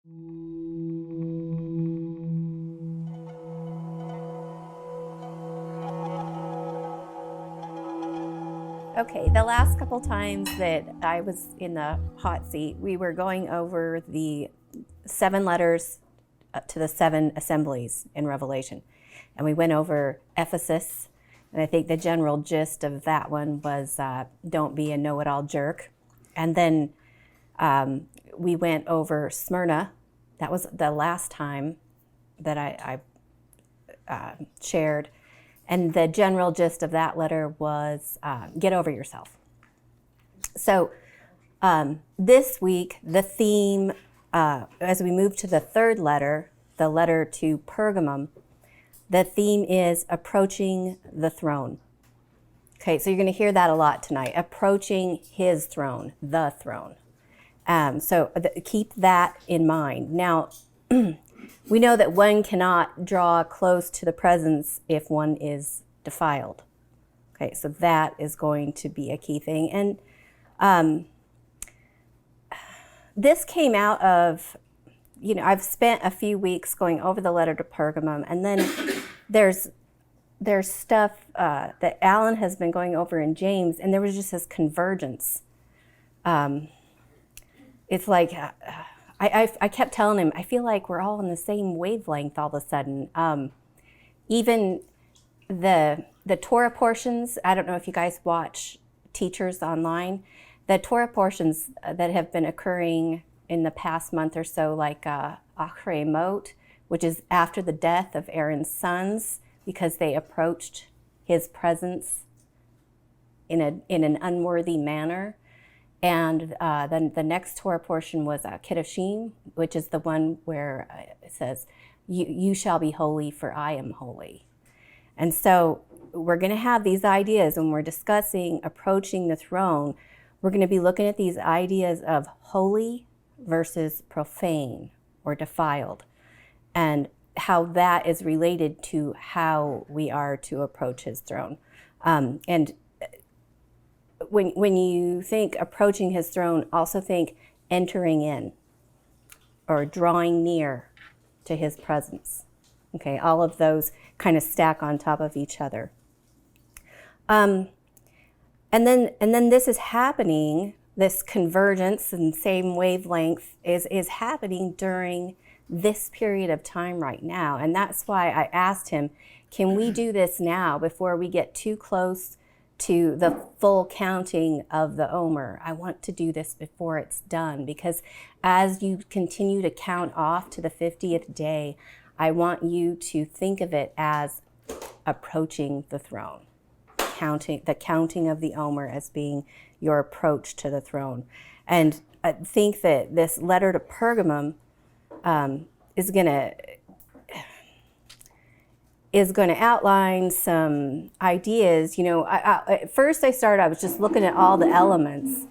Okay, the last couple times that I was in the hot seat, we were going over the 7 letters to the 7 assemblies in Revelation. And we went over Ephesus, and I think the general gist of that one was don't be a know-it-all jerk. And then we went over Smyrna. That was the last time that I shared. And the general gist of that letter was get over yourself. So this week, the theme, as we move to the 3rd letter, the letter to Pergamum, the theme is approaching the throne. Okay, so you're going to hear that a lot tonight, approaching his throne, the throne. So keep that in mind. Now, we know that one cannot draw close to the presence if one is defiled. Okay, so that is going to be a key thing. And this came out of, I've spent a few weeks going over the letter to Pergamum, and then there's stuff that Alan has been going over in James, and there was just this convergence. It's like, I kept telling him, I feel like we're all on the same wavelength all of a sudden. Even the Torah portions, I don't know if you guys watch teachers online, the Torah portions that have been occurring in the past month or so, like Achrei Mot, which is after the death of Aaron's sons, because they approached his presence in an unworthy manner. And then the next Torah portion was Kedoshim, which is the one where it says, you shall be holy, for I am holy. And so we're going to have these ideas when we're discussing approaching the throne. We're going to be looking at these ideas of holy versus profane or defiled, and how that is related to how we are to approach his throne. And when you think approaching his throne, also think entering in or drawing near to his presence. Okay, all of those kind of stack on top of each other. And then this is happening, this convergence and same wavelength is happening during this period of time right now. And that's why I asked him, can we do this now before we get too close to the full counting of the Omer? I want to do this before it's done, because as you continue to count off to the 50th day, I want you to think of it as approaching the throne, the counting of the Omer as being your approach to the throne. And I think that this letter to Pergamum is going to outline some ideas. At first I was just looking at all the elements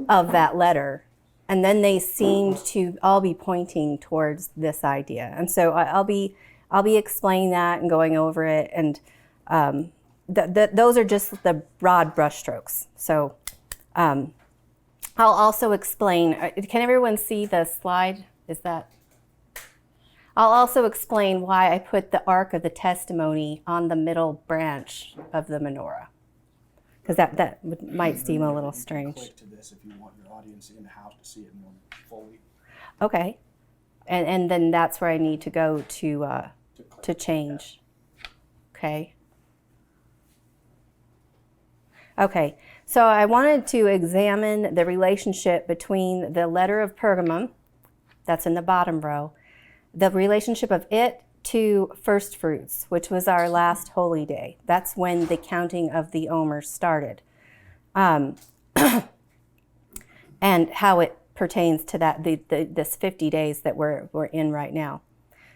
of that letter, and then they seemed to all be pointing towards this idea. And so I'll be explaining that and going over it, and those are just the broad brushstrokes. So I'll also explain. Can everyone see the slide? I'll also explain why I put the Ark of the Testimony on the middle branch of the menorah, because that might seem a little strange. Click to this if you want your audience in the house to see it more fully. Okay, and then that's where I need to go to change. Okay. Okay, so I wanted to examine the relationship between the letter of Pergamum, that's in the bottom row, the relationship of it to first fruits, which was our last holy day. That's when the counting of the Omer started. And how it pertains to that this 50 days that we're in right now.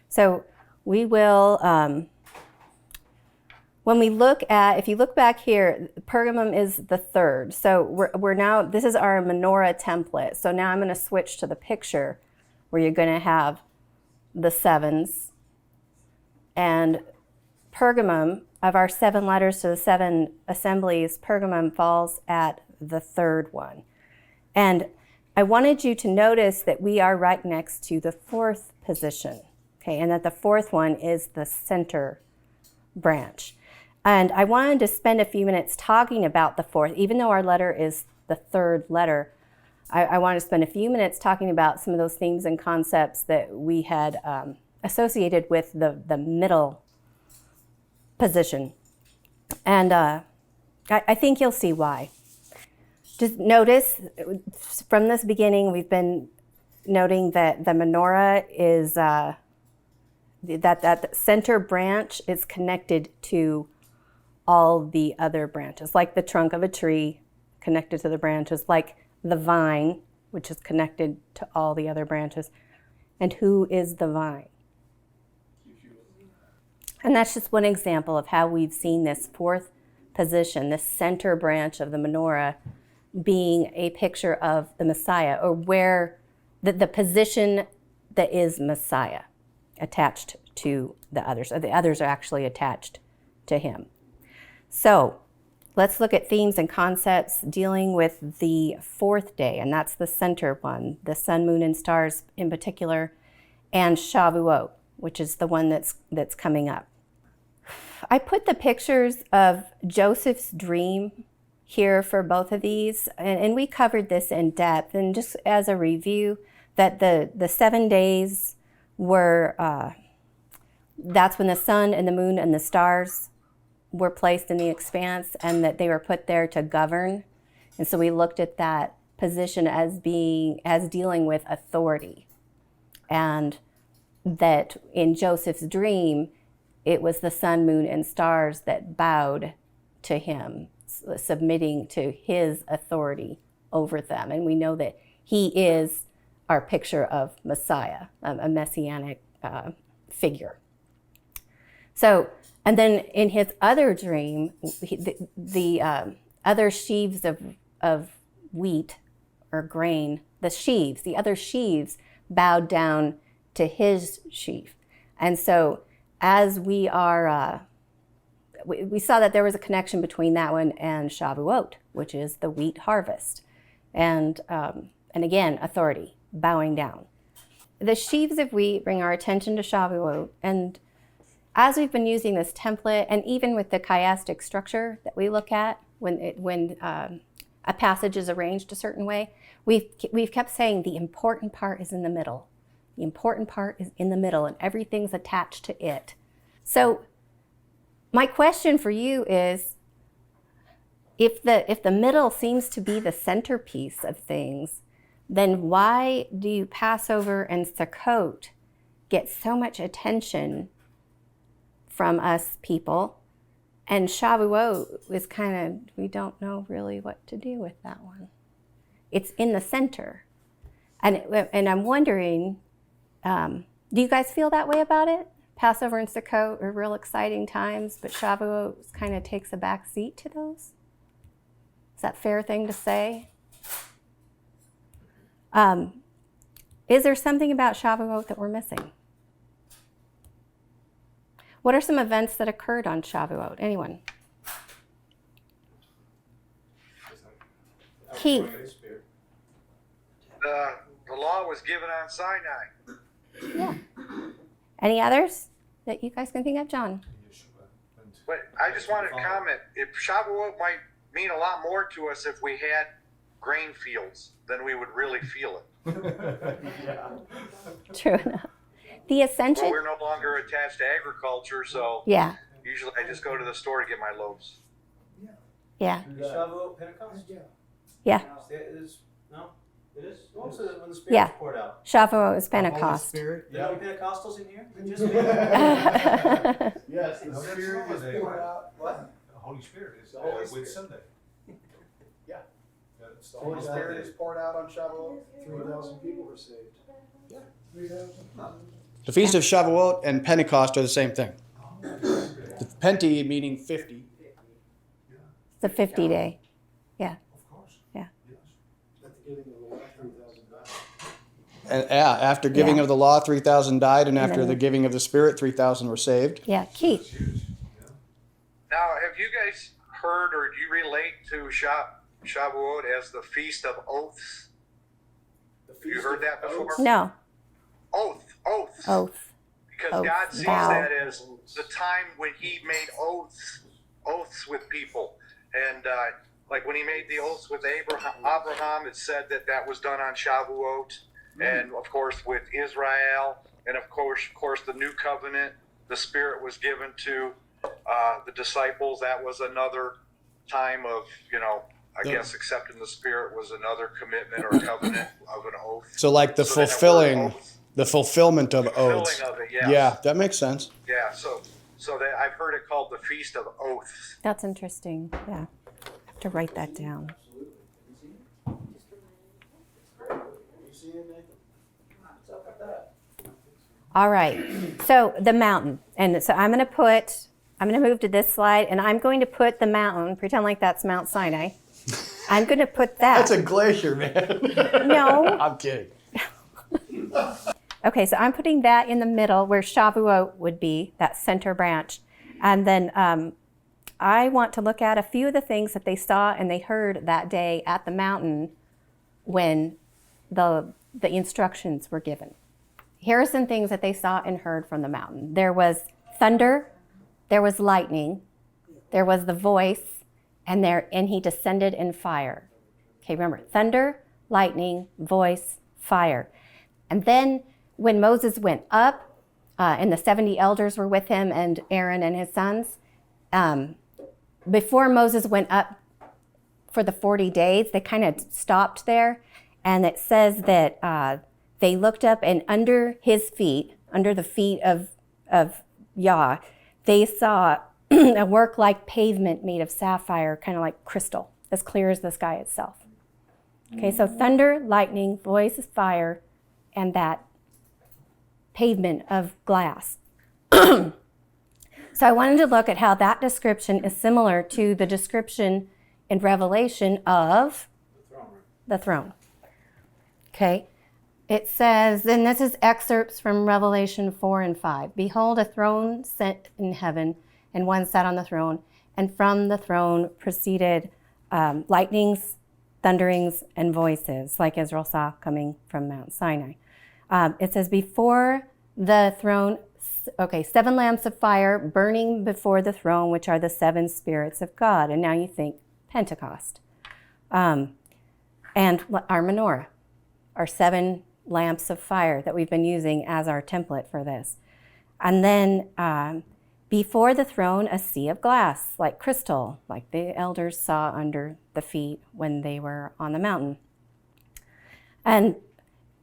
So we will, when we look at, if you look back here, Pergamum is the 3rd. So we're now, this is our menorah template. So now I'm going to switch to the picture where you're going to have the 7s. And Pergamum, of our 7 letters to the 7 assemblies, Pergamum falls at the 3rd one. And I wanted you to notice that we are right next to the fourth position, okay, and that the fourth one is the center branch. And I wanted to spend a few minutes talking about the fourth, even though our letter is the third letter. I wanted to spend a few minutes talking about some of those themes and concepts that we had associated with the middle position. And I think you'll see why. Just notice from this beginning, we've been noting that the menorah is, that center branch is connected to all the other branches, like the trunk of a tree connected to the branches, like the vine, which is connected to all the other branches. And who is the vine? And that's just one example of how we've seen this fourth position, this center branch of the menorah, being a picture of the Messiah, or where the position that is Messiah attached to the others, or the others are actually attached to him. So let's look at themes and concepts dealing with the fourth day, and that's the center one, the sun, moon, and stars in particular, and Shavuot, which is the one that's coming up. I put the pictures of Joseph's dream here for both of these, and we covered this in depth. And just as a review, that the 7 days were, that's when the sun and the moon and the stars were placed in the expanse, and that they were put there to govern. And so we looked at that position as dealing with authority, and that in Joseph's dream, it was the sun, moon, and stars that bowed to him, submitting to his authority over them. And we know that he is our picture of Messiah, a messianic figure. So, and then in his other dream, the other sheaves of wheat or grain, the other sheaves bowed down to his sheaf. And so as we are, we saw that there was a connection between that one and Shavuot, which is the wheat harvest. And again, authority, bowing down. The sheaves of wheat bring our attention to Shavuot. And as we've been using this template, and even with the chiastic structure that we look at when a passage is arranged a certain way, we've kept saying the important part is in the middle. The important part is in the middle, and everything's attached to it. So my question for you is, if the middle seems to be the centerpiece of things, then why do Passover and Sukkot get so much attention from us people, and Shavuot is kind of, we don't know really what to do with that one. It's in the center. And I'm wondering, do you guys feel that way about it? Passover and Sukkot are real exciting times, but Shavuot kind of takes a back seat to those? Is that a fair thing to say? Is there something about Shavuot that we're missing? What are some events that occurred on Shavuot? Anyone? Keith. The law was given on Sinai. Yeah. Any others that you guys can think of? John? But I just wanted to comment, if Shavuot might mean a lot more to us if we had grain fields, then we would really feel it. Yeah. True enough. The Ascension? Well, we're no longer attached to agriculture, so Yeah. usually I just go to the store to get my loaves. Yeah. Shavuot Pentecost? Yeah. It is, no? It is? When the Spirit Yeah. was poured out. Shavuot is Pentecost. Spirit. There are Pentecostals in here? Just me? Yes, the No, that's Spirit wrong. is poured out. What? The Holy Spirit is The Holy with Spirit. Sunday. Yeah. It's The Holy Spirit is poured out on Shavuot. 3,000 people were saved. Yeah. 3,000. The Feast of Shavuot and Pentecost are the same thing. The Penti meaning 50. It's a 50 day. Yeah. Of course. Yeah. Yes. At the giving of the law, 3,000 died. And after giving Yeah. of the law, 3,000 died, and after then- the giving of the Spirit, 3,000 were saved. Yeah. Keith. It's huge. Yeah. Now, have you guys heard or do you relate to Shavuot as the Feast of Oaths? You heard that before? No. Oath. Oath. Because Oath, God sees vow. that as the time when He made oaths with people, and like when He made the oaths with Abraham, it said that was done on Shavuot, and of course with Israel, and of course the new covenant, the Spirit was given to the disciples. That was another time of, I guess accepting the Spirit was another commitment or covenant of an oath. So like the So that fulfilling, word oath, the fulfillment of oaths. fulfilling of it, yes. Yeah, that makes sense. Yeah, so that I've heard it called the Feast of Oaths. That's interesting. Yeah. I have to write that down. All right. So the mountain. And so I'm going to move to this slide, and I'm going to put the mountain, pretend like that's Mount Sinai. I'm going to put that. That's a glacier, man. No. I'm kidding. Okay, so I'm putting that in the middle where Shavuot would be, that center branch. And then I want to look at a few of the things that they saw and they heard that day at the mountain when the instructions were given. Here are some things that they saw and heard from the mountain. There was thunder, there was lightning, there was the voice, and he descended in fire. Okay, remember, thunder, lightning, voice, fire. And then when Moses went up, and the 70 elders were with him and Aaron and his sons, before Moses went up for the 40 days, they kind of stopped there. And it says that they looked up, and under his feet, under the feet of Yah, they saw a work like pavement made of sapphire, kind of like crystal, as clear as the sky itself. Okay, so thunder, lightning, voice, fire, and that pavement of glass. So I wanted to look at how that description is similar to the description in Revelation of the throne. Okay, it says, and this is excerpts from Revelation 4 and 5. Behold, a throne set in heaven, and one sat on the throne, and from the throne proceeded lightnings, thunderings, and voices, like Israel saw coming from Mount Sinai. It says, before the throne, 7 lamps of fire burning before the throne, which are the 7 spirits of God. And now you think Pentecost. And our menorah, our 7 lamps of fire that we've been using as our template for this. And then before the throne, a sea of glass, like crystal, like the elders saw under the feet when they were on the mountain. And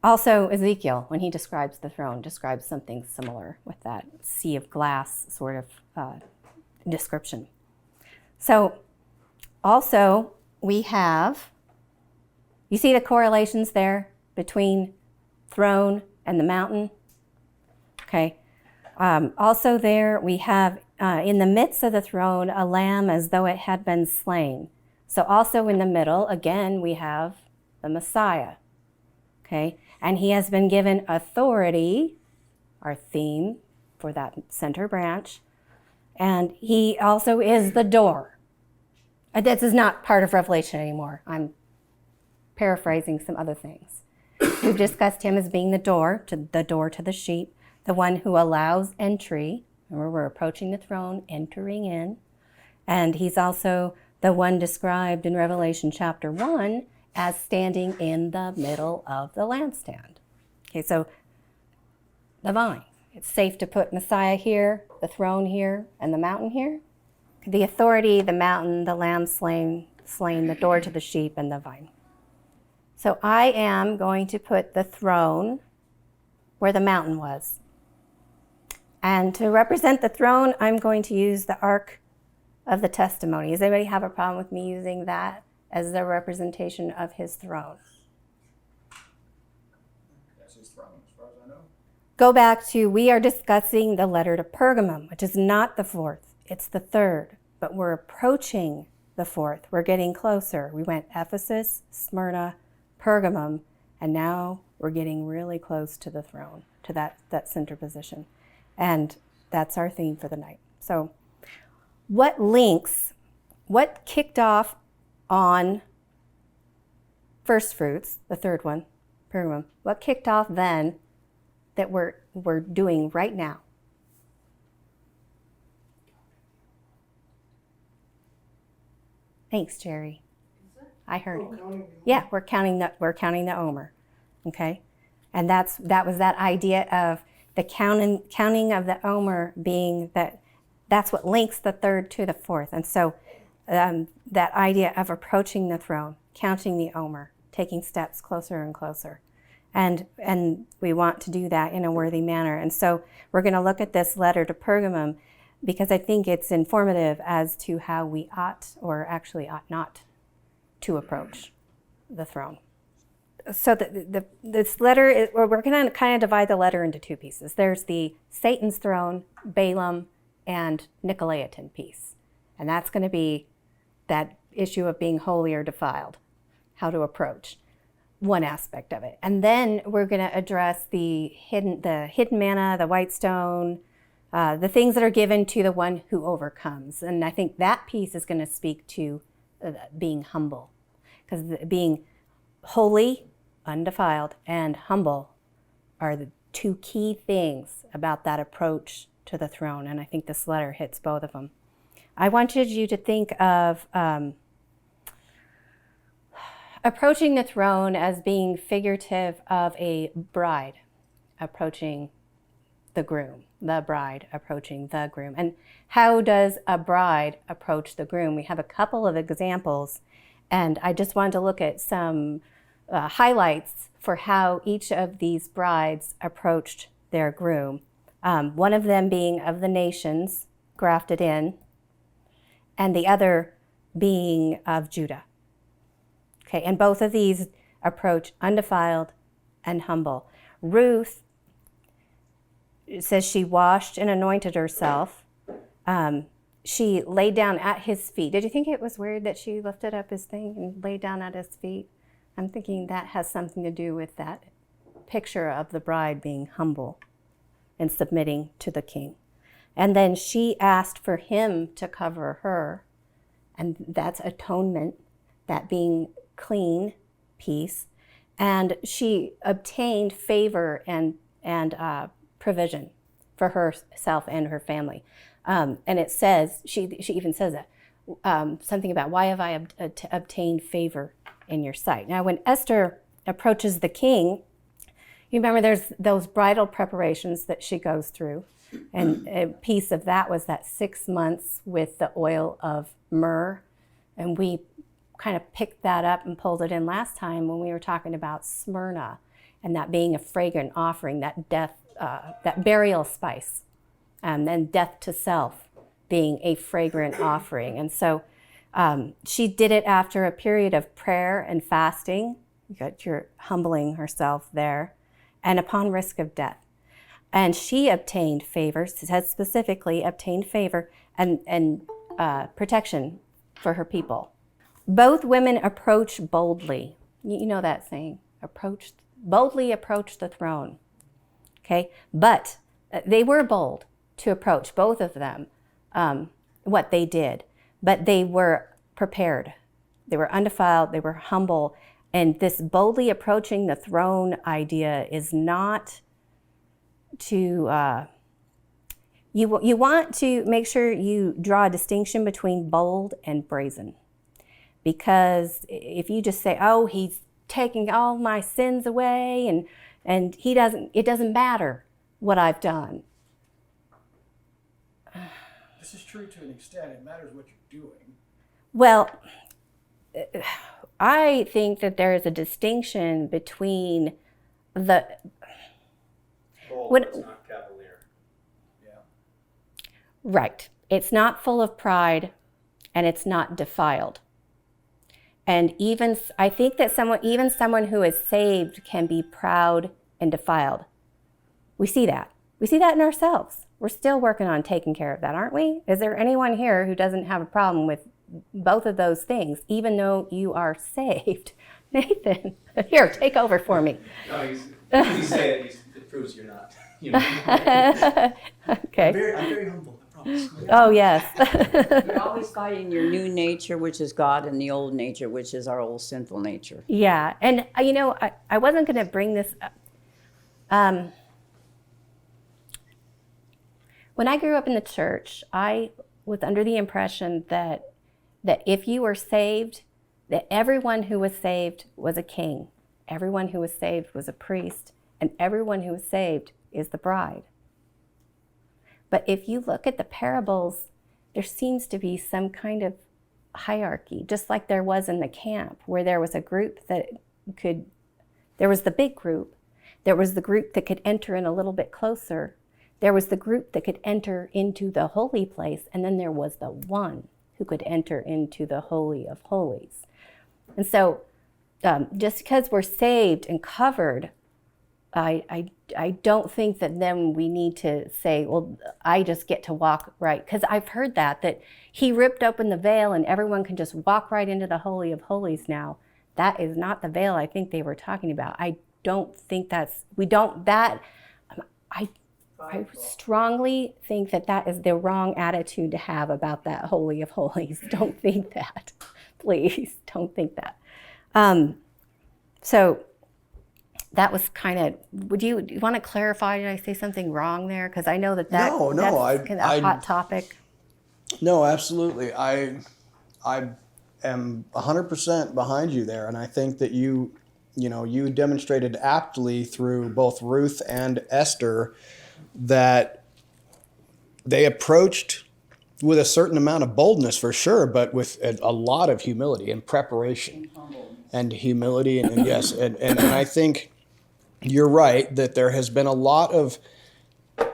also Ezekiel, when he describes the throne, describes something similar with that sea of glass sort of description. So also we have, you see the correlations there between throne and the mountain? Okay. Also there we have in the midst of the throne a lamb as though it had been slain. So also in the middle, again, we have the Messiah. Okay. And he has been given authority, our theme for that center branch. And he also is the door. This is not part of Revelation anymore. I'm paraphrasing some other things. We've discussed him as being the door to the sheep, the one who allows entry. Remember, we're approaching the throne, entering in. And he's also the one described in Revelation chapter 1 as standing in the middle of the lampstand. Okay, so the vine. It's safe to put Messiah here, the throne here, and the mountain here. The authority, the mountain, the lamb slain, the door to the sheep, and the vine. So I am going to put the throne where the mountain was. And to represent the throne, I'm going to use the Ark of the Testimony. Does anybody have a problem with me using that as the representation of his throne? That's his throne, as far as I know. Go back to, we are discussing the letter to Pergamum, which is not the 4th, it's the 3rd, but we're approaching the 4th. We're getting closer. We went Ephesus, Smyrna, Pergamum, and now we're getting really close to the throne, to that center position. And that's our theme for the night. So what kicked off on first fruits, the 3rd one, Pergamum. What kicked off then that we're doing right now? Thanks, Jerry. I heard it. Yeah, we're counting the omer. Okay? And that was that idea of the counting of the omer being that's what links the third to the fourth. And so that idea of approaching the throne, counting the omer, taking steps closer and closer. And we want to do that in a worthy manner. And so we're going to look at this letter to Pergamum because I think it's informative as to how we ought or actually ought not to approach the throne. So this letter, we're going to kind of divide the letter into two pieces. There's the Satan's throne, Balaam, and Nicolaitan piece. And that's going to be that issue of being holy or defiled, how to approach, one aspect of it. And then we're going to address the hidden manna, the white stone, the things that are given to the one who overcomes. And I think that piece is going to speak to being humble. Because being holy, undefiled, and humble are the two key things about that approach to the throne. And I think this letter hits both of them. I wanted you to think of approaching the throne as being figurative of a bride approaching the groom, the bride approaching the groom. And how does a bride approach the groom? We have a couple of examples, and I just wanted to look at some highlights for how each of these brides approached their groom. One of them being of the nations, grafted in, and the other being of Judah. Okay, and both of these approach undefiled and humble. Ruth, it says she washed and anointed herself. She laid down at his feet. Did you think it was weird that she lifted up his thing and laid down at his feet? I'm thinking that has something to do with that picture of the bride being humble and submitting to the king. And then she asked for him to cover her, and that's atonement, that being clean piece. And she obtained favor and provision for herself and her family. And it says, she even says that, something about, why have I obtained favor in your sight? Now, when Esther approaches the king, you remember there's those bridal preparations that she goes through. And a piece of that was that 6 months with the oil of myrrh. And we kind of picked that up and pulled it in last time when we were talking about Smyrna and that being a fragrant offering, that that burial spice, and then death to self being a fragrant offering. And so she did it after a period of prayer and fasting. You got your humbling herself there, and upon risk of death. And she obtained favor, said specifically obtained favor and protection for her people. Both women approach boldly. You know that saying, boldly approach the throne. Okay, but they were bold to approach, both of them, what they did. But they were prepared. They were undefiled, they were humble. And this boldly approaching the throne idea is not to, you want to make sure you draw a distinction between bold and brazen. Because if you just say, oh, he's taking all my sins away and it doesn't matter what I've done. This is true to an extent. It matters what you're doing. Well, I think that there is a distinction between the... Bold, it's not cavalier. Yeah. Right. It's not full of pride and it's not defiled. And I think that someone who is saved can be proud and defiled. We see that. We see that in ourselves. We're still working on taking care of that, aren't we? Is there anyone here who doesn't have a problem with both of those things, even though you are saved? Nathan, here, take over for me. No, you say it proves you're not. You know. Okay. I'm very humble, I Oh, yes. You're always fighting your new nature, which is God, and the old nature, which is our old sinful nature. Yeah. And, I wasn't going to bring this up. When I grew up in the church, I was under the impression that if you were saved, that everyone who was saved was a king, everyone who was saved was a priest, and everyone who was saved is the bride. But if you look at the parables, there seems to be some kind of hierarchy, just like there was in the camp, where there was a group there was the big group, there was the group that could enter in a little bit closer, there was the group that could enter into the holy place, and then there was the one who could enter into the Holy of Holies. And so just because we're saved and covered, I don't think that then we need to say, well, I just get to walk right. Because I've heard that he ripped open the veil and everyone can just walk right into the Holy of Holies now. That is not the veil I think they were talking about. I don't think I strongly think that is the wrong attitude to have about that Holy of Holies. Don't think that. Please, don't think that. So that was kind of, do you want to clarify, did I say something wrong there? Because I know that's kind of a hot topic. No, absolutely. I am 100% behind you there, and I think that you demonstrated aptly through both Ruth and Esther that they approached with a certain amount of boldness for sure, but with a lot of humility and preparation and humility. And yes, and I think you're right that there has been a lot of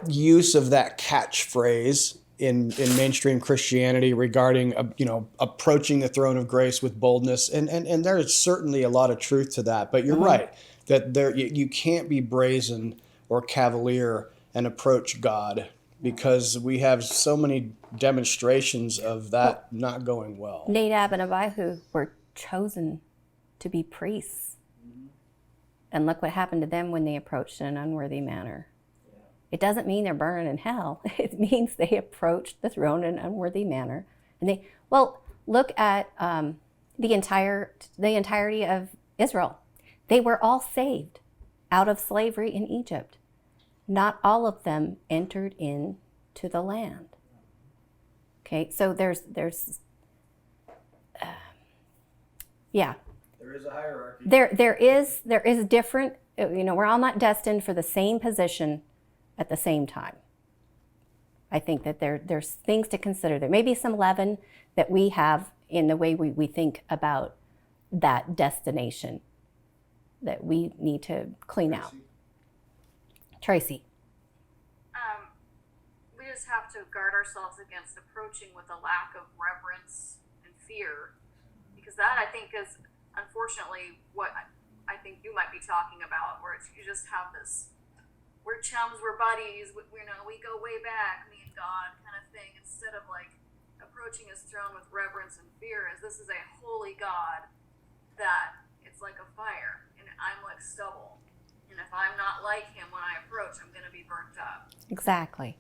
use of that catchphrase in mainstream Christianity regarding, approaching the throne of grace with boldness. And there is certainly a lot of truth to that. But you're right that you can't be brazen or cavalier and approach God, because we have so many demonstrations of that not going well. Nadab and Abihu were chosen to be priests. And look what happened to them when they approached in an unworthy manner. It doesn't mean they're burning in hell. It means they approached the throne in an unworthy manner. And look at the entirety of Israel. They were all saved out of slavery in Egypt. Not all of them entered into the land. Okay, so there's There is a hierarchy. There is different, we're all not destined for the same position at the same time. I think that there's things to consider. There may be some leaven that we have in the way we think about that destination that we need to clean out. Tracy. We just have to guard ourselves against approaching with a lack of reverence and fear, because that, I think, is unfortunately what I think you might be talking about, where you just have this, we're chums, we're buddies, we go way back, me and God kind of thing, instead of approaching his throne with reverence and fear, as this is a holy God that it's like a fire and I'm like stubble. And if I'm not like him when I approach, I'm going to be burnt up. Exactly.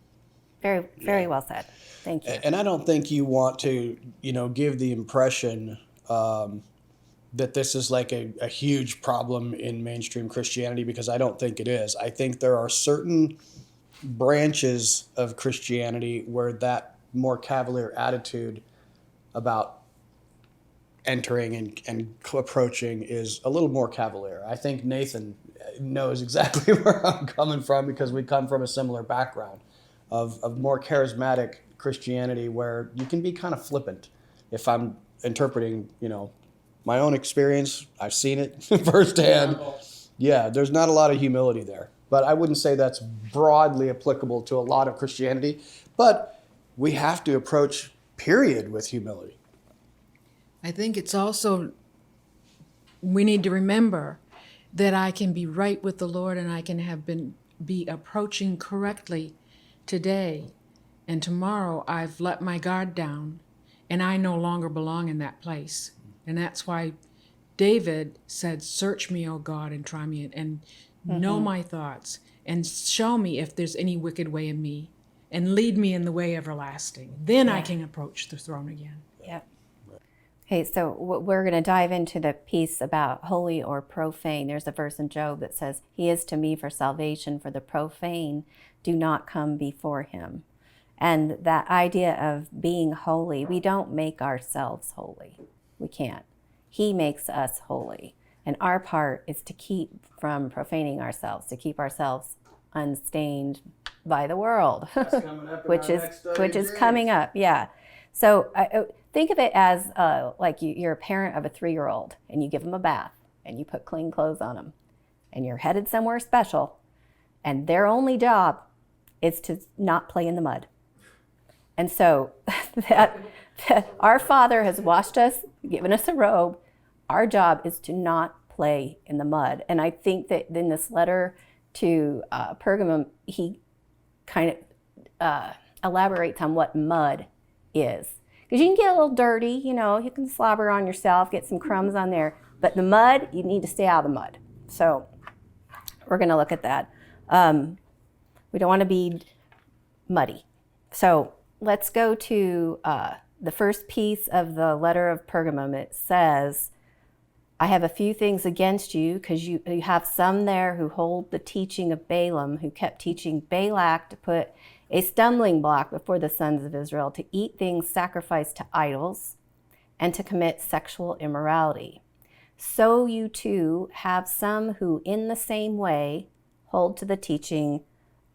Very, very well said. Thank you. And I don't think you want to, give the impression that this is like a huge problem in mainstream Christianity, because I don't think it is. I think there are certain branches of Christianity where that more cavalier attitude about entering and approaching is a little more cavalier. I think Nathan knows exactly where I'm coming from, because we come from a similar background of more charismatic Christianity, where you can be kind of flippant. If I'm interpreting, my own experience, I've seen it firsthand. Yeah, there's not a lot of humility there. But I wouldn't say that's broadly applicable to a lot of Christianity. But we have to approach, period, with humility. I think it's also, we need to remember that I can be right with the Lord and I can be approaching correctly today, and tomorrow I've let my guard down and I no longer belong in that place. And that's why David said, "Search me, O God, and try me, and know my thoughts, and show me if there's any wicked way in me, and lead me in the way everlasting. Then I can approach the throne again. Yep. Okay, so we're going to dive into the piece about holy or profane. There's a verse in Job that says, "He is to me for salvation, for the profane do not come before him." And that idea of being holy, we don't make ourselves holy. We can't. He makes us holy. And our part is to keep from profaning ourselves, to keep ourselves unstained by the world, which is coming up. Yeah. So think of it as like you're a parent of a 3-year-old and you give them a bath and you put clean clothes on them and you're headed somewhere special and their only job is to not play in the mud. And so that our Father has washed us, given us a robe. Our job is to not play in the mud. And I think that in this letter to Pergamum, he kind of elaborates on what mud is. Because you can get a little dirty, you know, you can slobber on yourself, get some crumbs on there. But the mud, you need to stay out of the mud. So we're going to look at that. We don't want to be muddy. So let's go to the first piece of the letter of Pergamum. It says, "I have a few things against you because you have some there who hold the teaching of Balaam, who kept teaching Balak to put a stumbling block before the sons of Israel, to eat things sacrificed to idols and to commit sexual immorality. So you too have some who in the same way hold to the teaching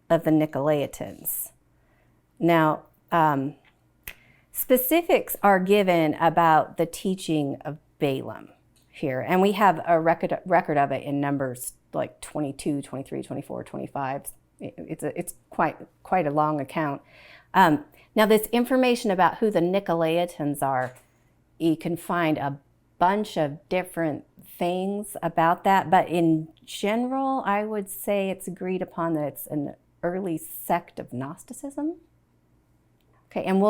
of the Nicolaitans." Now, specifics are given about the teaching of Balaam here, and we have a record of it in Numbers like 22, 23, 24, 25. It's quite a long account. Now, this information about who the Nicolaitans are, you can find a bunch of different things about that, but in general, I would say it's agreed upon that it's an early sect of Gnosticism. Okay, and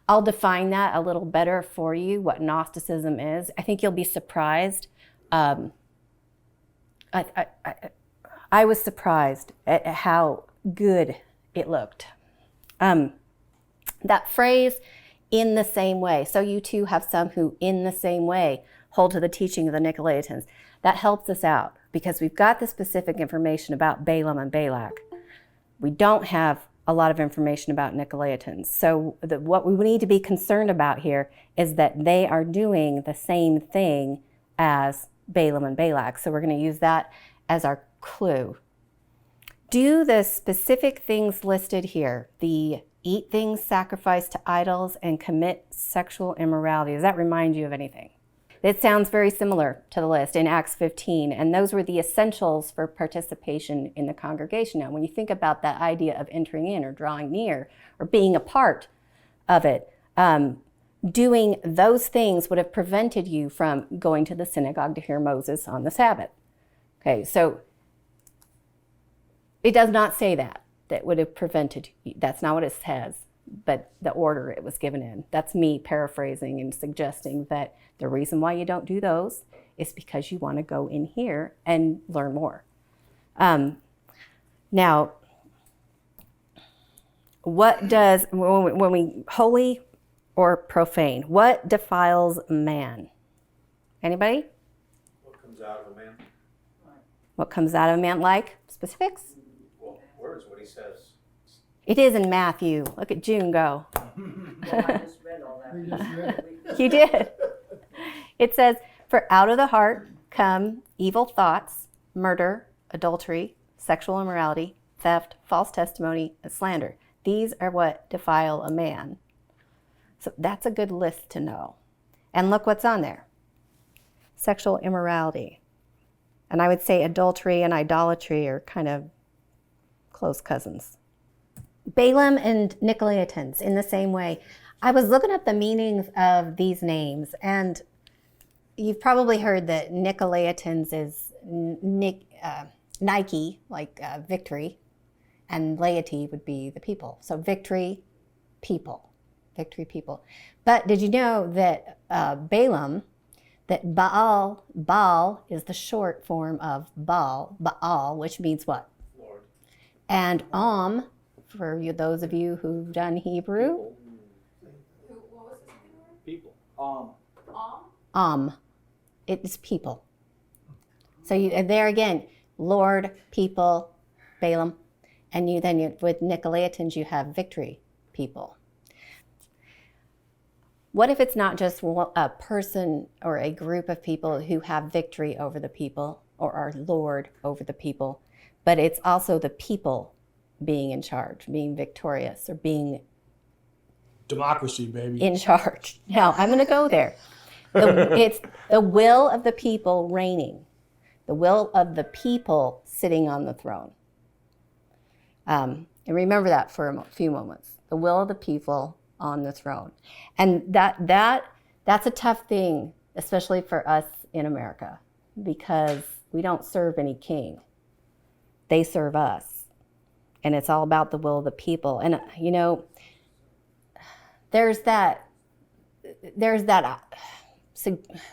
I'll define that a little better for you, what Gnosticism is. I think you'll be surprised. I was surprised at how good it looked. That phrase, "in the same way," so you too have some who in the same way hold to the teaching of the Nicolaitans. That helps us out because we've got the specific information about Balaam and Balak. We don't have a lot of information about Nicolaitans. So what we need to be concerned about here is that they are doing the same thing as Balaam and Balak. So we're going to use that as our clue. Do the specific things listed here, the eat things sacrificed to idols and commit sexual immorality, does that remind you of anything? It sounds very similar to the list in Acts 15, and those were the essentials for participation in the congregation. Now, when you think about that idea of entering in or drawing near or being a part of it, doing those things would have prevented you from going to the synagogue to hear Moses on the Sabbath. Okay, so it does not say that would have prevented you. That's not what it says, but the order it was given in. That's me paraphrasing and suggesting that the reason why you don't do those is because you want to go in here and learn more. Now, what does, when we, holy or profane, what defiles man? Anybody? What comes out of a man? What comes out of a man, like specifics? Well, words, what he says. It is in Matthew. Look at June go. Well, I just read all that. You did. It says, "For out of the heart come evil thoughts, murder, adultery, sexual immorality, theft, false testimony, and slander. These are what defile a man." So that's a good list to know. And look what's on there. Sexual immorality. And I would say adultery and idolatry are kind of close cousins. Balaam and Nicolaitans in the same way. I was looking up the meanings of these names, and you've probably heard that Nicolaitans is Nike, like victory, and laity would be the people. So victory, people. But did you know that Balaam, that Baal is the short form of Baal, which means what? Lord. And for you, those of you who've done Hebrew. People. It's people. So you there again, Lord, people, Balaam, and with Nicolaitans you have victory, people. What if it's not just a person or a group of people who have victory over the people or are Lord over the people, but it's also the people being in charge, being victorious, or being Democracy, baby. in charge. Now, I'm going to go there. It's the will of the people reigning, the will of the people sitting on the throne. And remember that for a few moments. The will of the people on the throne. And that's a tough thing, especially for us in America, because we don't serve any king. They serve us. And it's all about the will of the people. And, you know, there's that,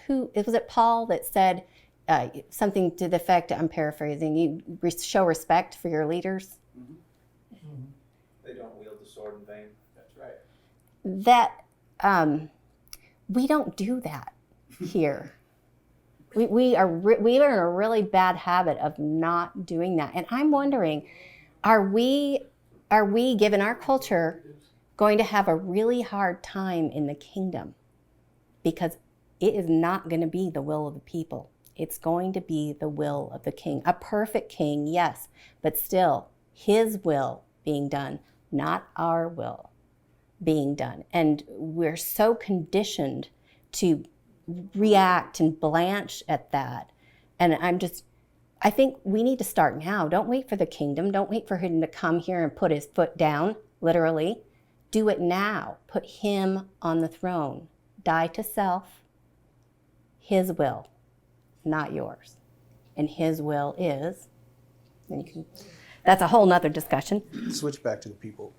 who, was it Paul that said something to the effect, I'm paraphrasing, you show respect for your leaders? They don't wield the sword in vain. That's right. That, we don't do that here. We are in a really bad habit of not doing that. And I'm wondering, are we, given our culture, going to have a really hard time in the kingdom? Because it is not going to be the will of the people. It's going to be the will of the king. A perfect king, yes, but still his will being done, not our will being done. And we're so conditioned to react and blanch at that. And I think we need to start now. Don't wait for the kingdom. Don't wait for him to come here and put his foot down, literally. Do it now. Put him on the throne. Die to self. His will, not yours. And his will is, that's a whole nother discussion. Switch back to the people.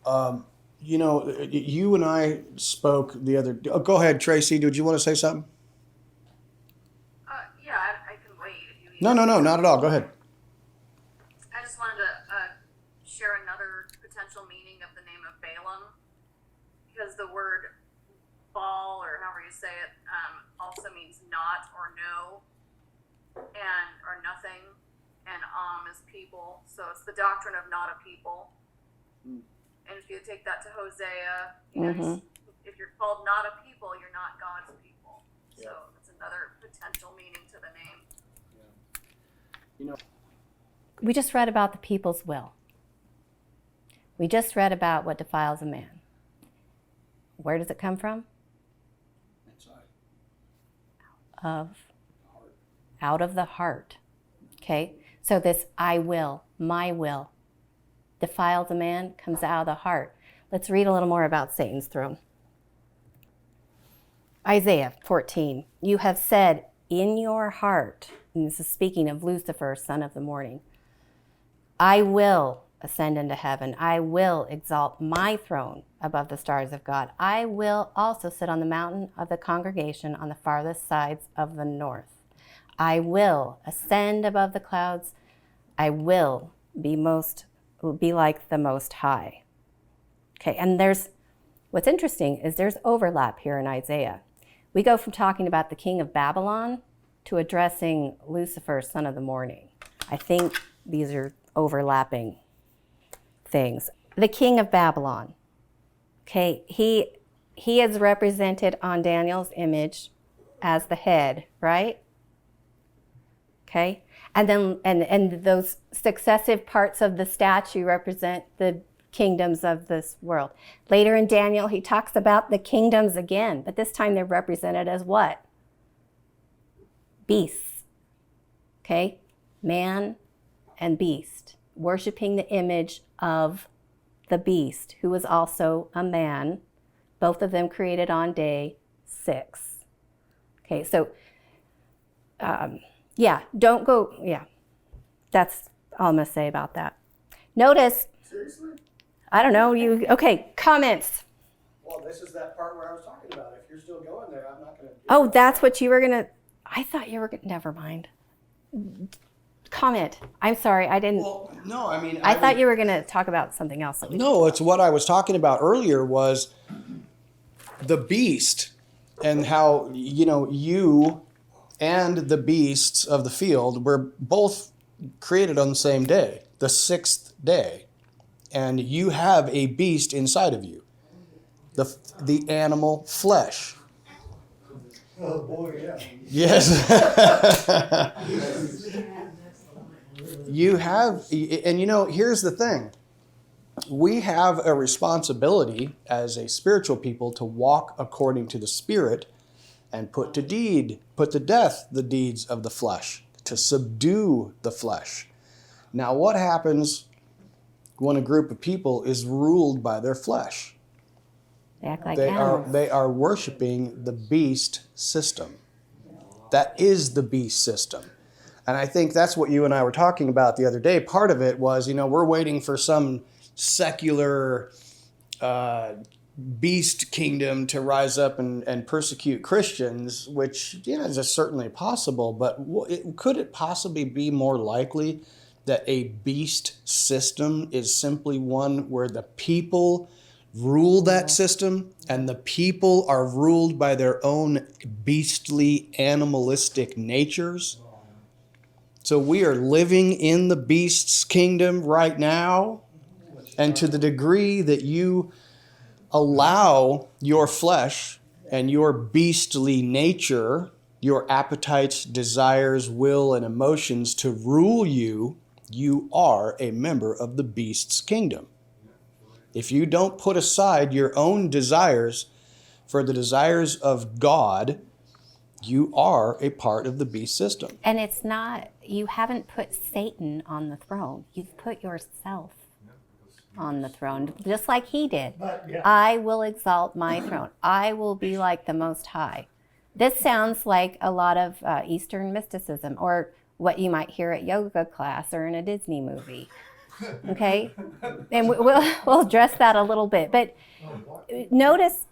You know, you and I spoke the other. Oh, go ahead, Tracy. Did you want to say something? Yeah, I can wait if you need. No, not at all. Go ahead. I just wanted to share another potential meaning of the name of Balaam, because the word Baal, or however you say it, also means not or no, or nothing, and is people. So it's the doctrine of not a people. And if you take that to Hosea, you know, if you're called not a people, you're not God's people. So it's another potential meaning to the name. You know, We just read about the people's will. We just read about what defiles a man. Where does it come from? Out of the heart. Okay? So this I will, my will, defiles a man, comes out of the heart. Let's read a little more about Satan's throne. Isaiah 14. You have said in your heart, and this is speaking of Lucifer, son of the morning, I will ascend into heaven. I will exalt my throne above the stars of God. I will also sit on the mountain of the congregation on the farthest sides of the north. I will ascend above the clouds. I will be like the Most High. Okay, and what's interesting is there's overlap here in Isaiah. We go from talking about the king of Babylon to addressing Lucifer, son of the morning. I think these are overlapping things. The king of Babylon. Okay, he is represented on Daniel's image as the head, right? Okay, and then and those successive parts of the statue represent the kingdoms of this world. Later in Daniel, he talks about the kingdoms again, but this time they're represented as what? Beasts. Okay, man and beast, worshiping the image of the beast, who was also a man, both of them created on day 6. Okay, so that's all I'm going to say about that. Notice, Seriously? I don't know, okay, comments. Well, this is that part where I was talking about. If you're still going there, I'm not going to. Oh, that's what you were going to, I thought you were going to, never mind. comment. I'm sorry, I didn't. Well, no, I mean, I thought you were going to talk about something else. No, it's what I was talking about earlier was the beast and how, you and the beasts of the field were both created on the same day, the sixth day. And you have a beast inside of you, the animal flesh. Oh, boy, yeah. Yes. You have, and here's the thing. We have a responsibility as a spiritual people to walk according to the Spirit and put to death the deeds of the flesh, to subdue the flesh. Now, what happens when a group of people is ruled by their flesh? They act like animals. They are worshiping the beast system. That is the beast system. And I think that's what you and I were talking about the other day. Part of it was, we're waiting for some secular beast kingdom to rise up and persecute Christians, which is certainly possible. But could it possibly be more likely that a beast system is simply one where the people rule that system and the people are ruled by their own beastly animalistic natures? So we are living in the beast's kingdom right now. And to the degree that you allow your flesh and your beastly nature, your appetites, desires, will, and emotions to rule you, you are a member of the beast's kingdom. If you don't put aside your own desires for the desires of God, you are a part of the beast system. And it's not, you haven't put Satan on the throne. You've put yourself on the throne, just like he did. I will exalt my throne. I will be like the Most High. This sounds like a lot of Eastern mysticism, or what you might hear at yoga class or in a Disney movie. Okay? And we'll address that a little bit. But notice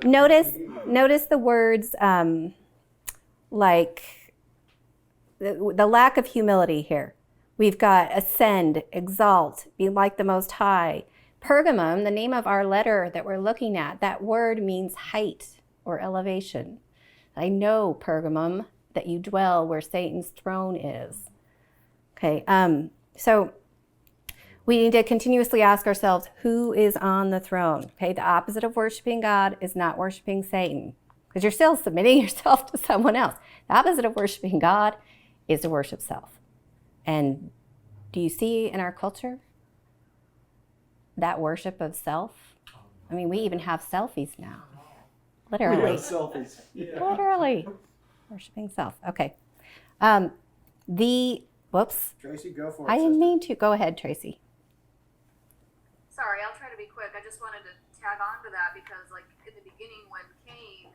notice the words like the lack of humility here. We've got ascend, exalt, be like the Most High. Pergamum, the name of our letter that we're looking at, that word means height or elevation. I know, Pergamum, that you dwell where Satan's throne is. Okay, so we need to continuously ask ourselves, who is on the throne? Okay, the opposite of worshiping God is not worshiping Satan, because you're still submitting yourself to someone else. The opposite of worshiping God is to worship self. And do you see in our culture that worship of self? I mean, we even have selfies now. Literally. Selfies. Yeah. Literally. Worshiping self. Okay. Whoops. Tracy, go for it. I didn't mean to. Go ahead, Tracy. Sorry, I'll try to be quick. I just wanted to tag on to that because, like, in the beginning when Cain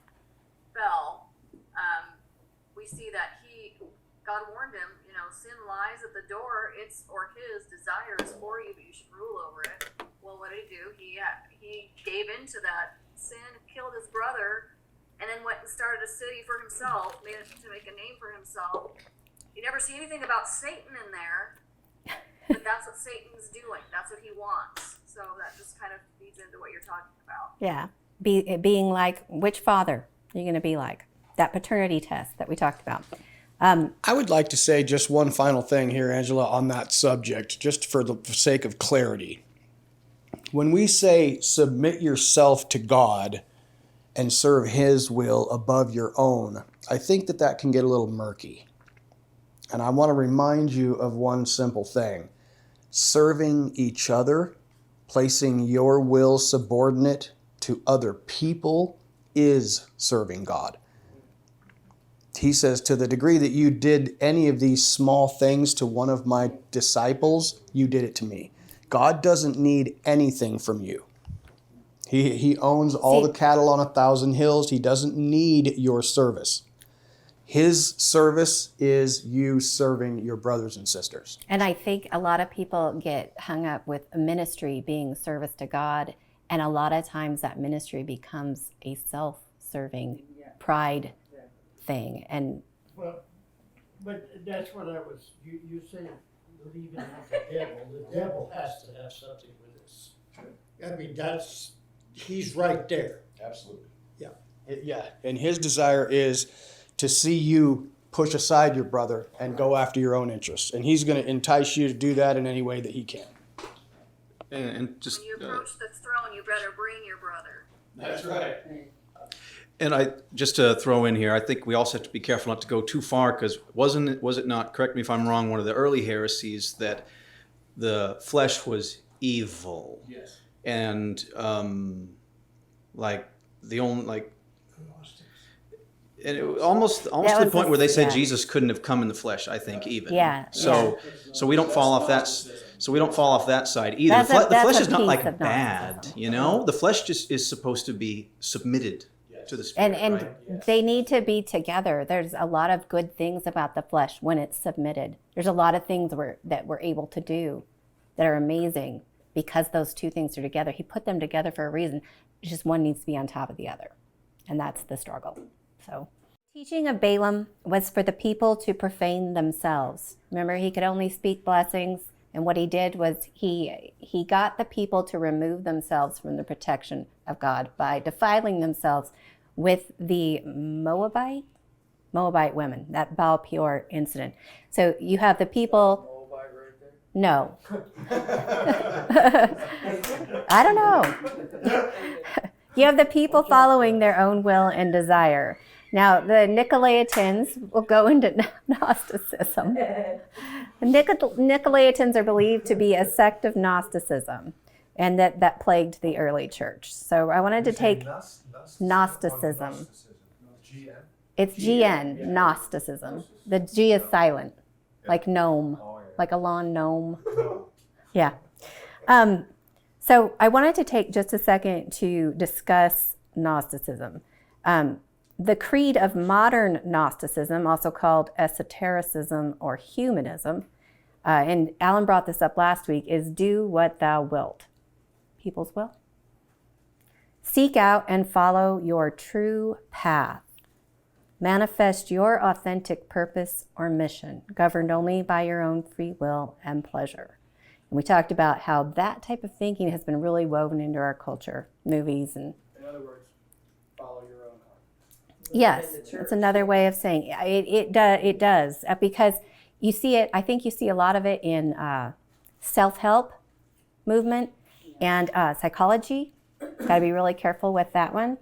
fell, we see that God warned him, sin lies at the door. It's, or his desire is for you, but you should rule over it. Well, what did he do? He gave into that sin, killed his brother, and then went and started a city for himself, to make a name for himself. You never see anything about Satan in there, but that's what Satan's doing. That's what he wants. So that just kind of feeds into what you're talking about. Yeah. Being like, which father are you going to be like? That paternity test that we talked about. I would like to say just one final thing here, Angela, on that subject, just for the sake of clarity. When we say submit yourself to God and serve His will above your own, I think that can get a little murky. And I want to remind you of one simple thing. Serving each other, placing your will subordinate to other people is serving God. He says, to the degree that you did any of these small things to one of my disciples, you did it to me. God doesn't need anything from you. He owns all the cattle on 1,000 hills. He doesn't need your service. His service is you serving your brothers and sisters. And I think a lot of people get hung up with ministry being service to God. And a lot of times that ministry becomes a self-serving pride thing. And But that's what I was, you said leaving out the devil. The devil has to have something with this. I mean, he's right there. Absolutely. Yeah, and his desire is to see you push aside your brother and go after your own interests. And he's going to entice you to do that in any way that he can. And just, When you approach the throne, you better bring your brother. that's right. And I, just to throw in here, I think we also have to be careful not to go too far, because was it not, correct me if I'm wrong, one of the early heresies that the flesh was evil? Yes. And like the only, like, and it was almost to the was point where they said yeah. Jesus couldn't have come in the flesh, I think, even. Yeah, So we don't fall off that. So we don't fall off that side either. That's The a flesh is piece not of like bad, Gnosticism. you know. The flesh just is supposed to be submitted to the spirit. And right? they need to be together. There's a lot of good things about the flesh when it's submitted. There's a lot of things that we're able to do that are amazing because those two things are together. He put them together for a reason. It's just one needs to be on top of the other. And that's the struggle. So, teaching of Balaam was for the people to profane themselves. Remember, he could only speak blessings. And what he did was he got the people to remove themselves from the protection of God by defiling themselves with the Moabite women, that Baal Peor incident. So you have the people. No. I don't know. You have the people following their own will and desire. Now, the Nicolaitans will go into Gnosticism. The Nicolaitans are believed to be a sect of Gnosticism, and that plagued the early church. So I wanted to take Gnosticism. It's GN, Gnosticism. The G is silent, like gnome, like a lawn gnome. Yeah. So I wanted to take just a second to discuss Gnosticism. The creed of modern Gnosticism, also called esotericism or humanism, and Alan brought this up last week, is do what thou wilt. People's will. Seek out and follow your true path. Manifest your authentic purpose or mission, governed only by your own free will and pleasure. And we talked about how that type of thinking has been really woven into our culture, movies and... In other words, follow your own heart. Yes, it's another way of saying it. It does, because you see it. I think you see a lot of it in self-help movement and psychology. Got to be really careful with that one.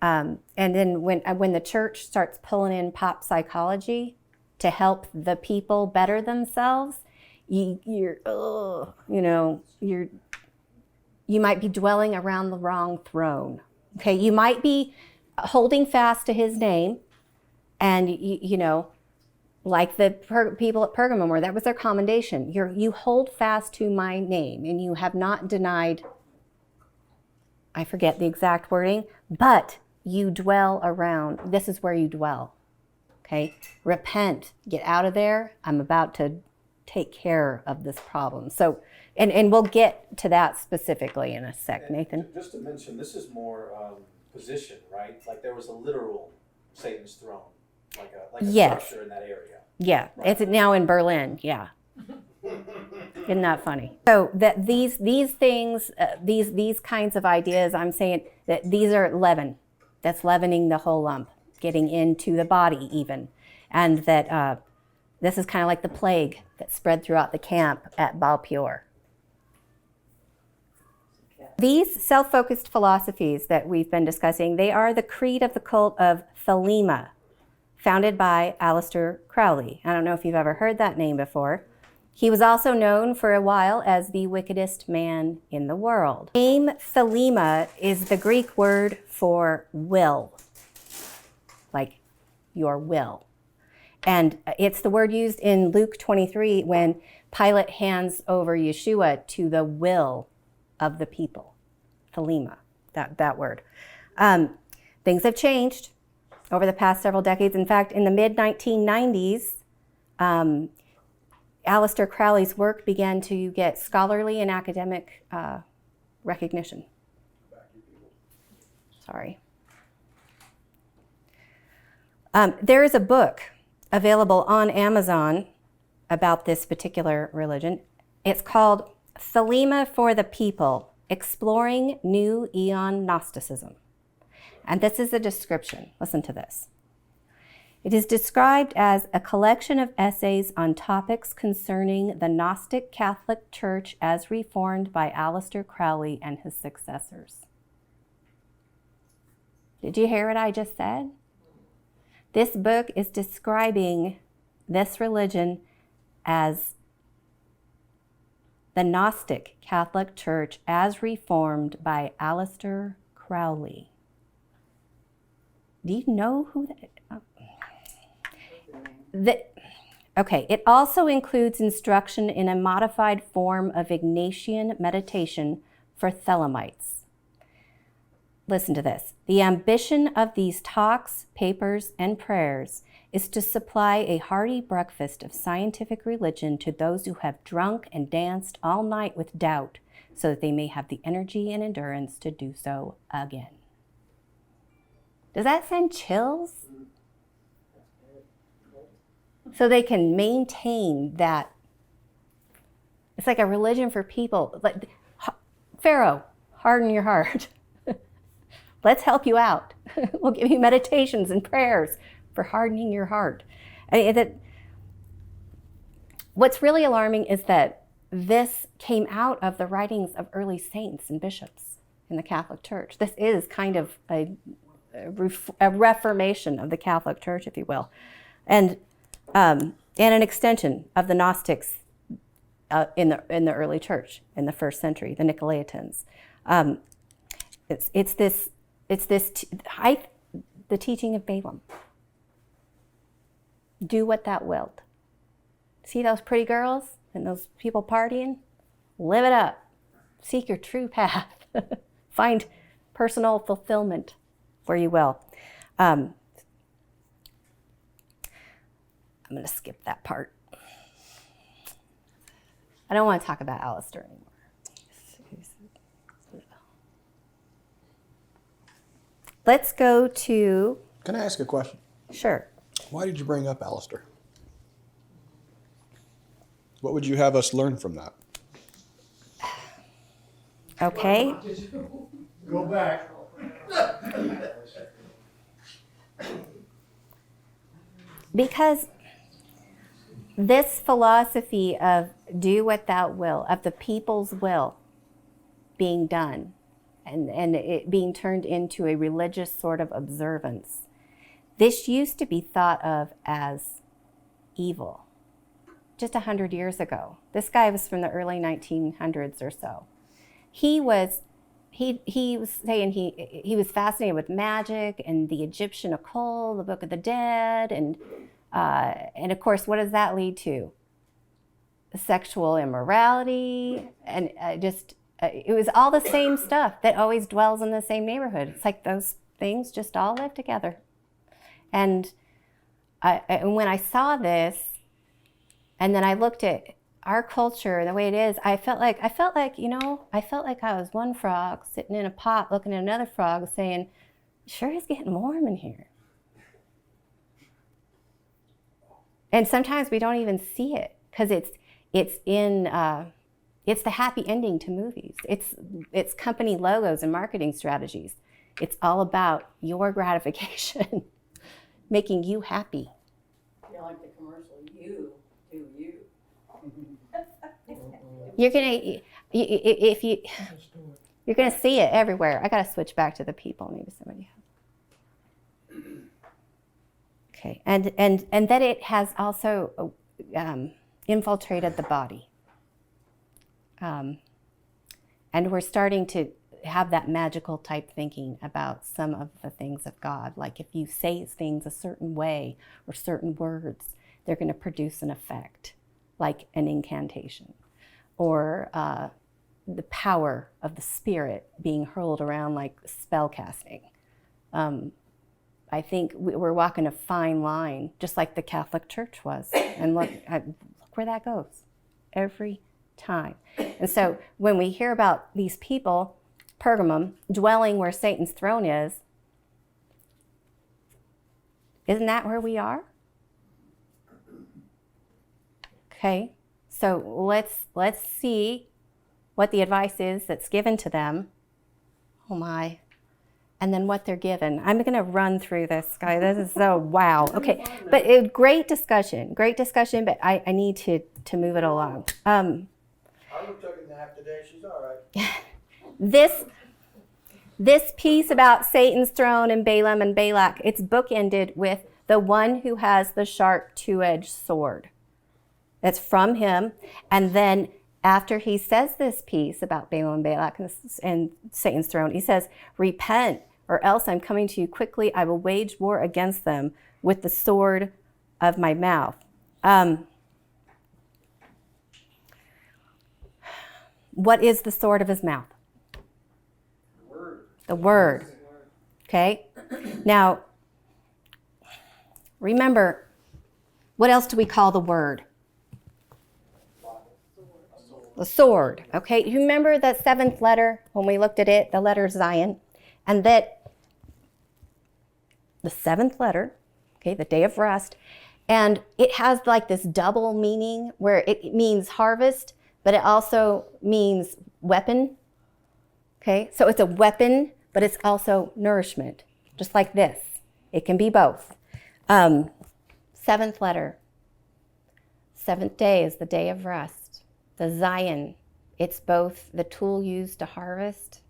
And then when the church starts pulling in pop psychology to help the people better themselves, you might be dwelling around the wrong throne. Okay, you might be holding fast to his name, and like the people at Pergamum, where that was their commendation. You hold fast to my name, and you have not denied. I forget the exact wording, but you dwell around. This is where you dwell. Okay, repent, get out of there. I'm about to take care of this problem. So, and we'll get to that specifically in a sec, Nathan. Just to mention, this is more position, right? Like there was a literal Satan's throne, like a Yes. structure in that area. Yeah, it's now in Berlin. Yeah, isn't that funny? So that these things, these kinds of ideas, I'm saying that these are leaven. That's leavening the whole lump, getting into the body even, and that this is kind of like the plague that spread throughout the camp at Baal Peor. These self-focused philosophies that we've been discussing, they are the creed of the cult of Thelema, founded by Aleister Crowley. I don't know if you've ever heard that name before. He was also known for a while as the wickedest man in the world. The name Thelema is the Greek word for will, like your will. And it's the word used in Luke 23 when Pilate hands over Yeshua to the will of the people. Thelema, that word. Things have changed over the past several decades. In fact, in the mid-1990s, Aleister Crowley's work began to get scholarly and academic recognition. Sorry. There is a book available on Amazon about this particular religion. It's called Thelema for the People, Exploring New Eon Gnosticism. And this is a description. Listen to this. It is described as a collection of essays on topics concerning the Gnostic Catholic Church as reformed by Aleister Crowley and his successors. Did you hear what I just said? This book is describing this religion as the Gnostic Catholic Church as reformed by Aleister Crowley. Do you know who that is? Okay, it also includes instruction in a modified form of Ignatian meditation for Thelemites. Listen to this. The ambition of these talks, papers, and prayers is to supply a hearty breakfast of scientific religion to those who have drunk and danced all night with doubt, so that they may have the energy and endurance to do so again. Does that send chills? So they can maintain that. It's like a religion for people. Like, Pharaoh, harden your heart. Let's help you out. We'll give you meditations and prayers for hardening your heart. What's really alarming is that this came out of the writings of early saints and bishops in the Catholic Church. This is kind of a reformation of the Catholic Church, if you will, and an extension of the Gnostics in the early church in the first century, the Nicolaitans. The teaching of Balaam. Do what thou wilt. See those pretty girls and those people partying? Live it up. Seek your true path. Find personal fulfillment where you will. I'm going to skip that part. I don't want to talk about Aleister anymore. Let's go to... Can I ask a question? Sure. Why did you bring up Aleister? What would you have us learn from that? Okay. Go back. Because this philosophy of do what thou wilt, of the people's will being done, and it being turned into a religious sort of observance, this used to be thought of as evil just 100 years ago. This guy was from the early 1900s or so. He was saying he was fascinated with magic and the Egyptian occult, the Book of the Dead, and of course, what does that lead to? Sexual immorality, and it was all the same stuff that always dwells in the same neighborhood. It's like those things just all live together. And when I saw this, and then I looked at our culture, the way it is, I felt like I was one frog sitting in a pot looking at another frog saying, sure is getting warm in here. And sometimes we don't even see it because it's the happy ending to movies. It's company logos and marketing strategies. It's all about your gratification, making you happy. Yeah, like the commercial, you do you. You're gonna see it everywhere. I gotta switch back to the people. Maybe somebody has. Okay, and that it has also infiltrated the body. And we're starting to have that magical type thinking about some of the things of God. Like if you say things a certain way or certain words, they're going to produce an effect, like an incantation. Or the power of the Spirit being hurled around like spell casting. I think we're walking a fine line, just like the Catholic Church was. And look where that goes every time. And so when we hear about these people, Pergamum, dwelling where Satan's throne is, isn't that where we are? Okay, so let's see what the advice is that's given to them. Oh my. And then what they're given. I'm going to run through this, guys. This is so wow. Okay, but great discussion, but I need to move it along. I would have taken the nap today. She's all right. This piece about Satan's throne and Balaam and Balak, it's bookended with the one who has the sharp two-edged sword. That's from him. And then after he says this piece about Balaam and Balak and Satan's throne, he says, repent, or else I'm coming to you quickly. I will wage war against them with the sword of my mouth. What is the sword of his mouth? The word. Okay? Now, remember, what else do we call the word? The sword. Okay? You remember the seventh letter when we looked at it, the letter Zion? And that the seventh letter, okay, the day of rest, and it has like this double meaning where it means harvest, but it also means weapon. Okay? So it's a weapon, but it's also nourishment, just like this. It can be both. Seventh letter. Seventh day is the day of rest. The Zion, it's both the tool used to harvest.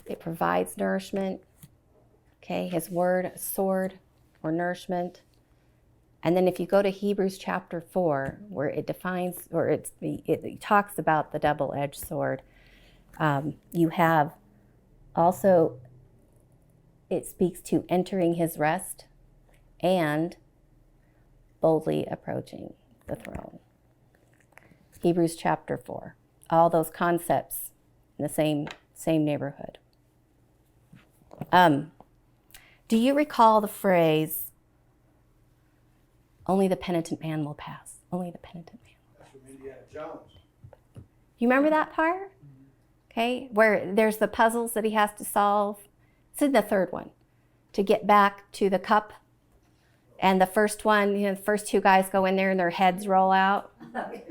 It provides nourishment. Okay, his word, a sword or nourishment. And then if you go to Hebrews chapter 4, where it defines, or it talks about the double-edged sword, you have also, it speaks to entering his rest and boldly approaching the throne. Hebrews chapter 4. All those concepts in the same neighborhood. Do you recall the phrase, only the penitent man will pass? Only the penitent man. That's from Indiana Jones. You remember that part? Okay, where there's the puzzles that he has to solve. It's in the third one, to get back to the cup. And the first one, the first two guys go in there and their heads roll out.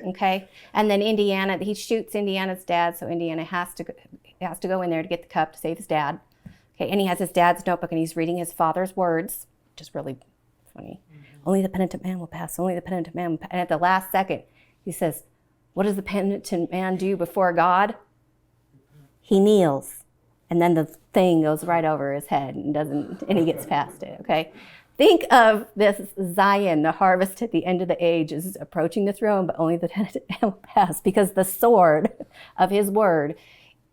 Okay, and then he shoots Indiana's dad, so Indiana has to go in there to get the cup to save his dad. Okay, and he has his dad's notebook and he's reading his father's words, which is really funny. Only the penitent man will pass. Only the penitent man will pass. And at the last second, he says, what does the penitent man do before God? He kneels, and then the thing goes right over his head and he gets past it. Okay, think of this Zion, the harvest at the end of the age, is approaching the throne, but only the penitent man will pass, because the sword of his word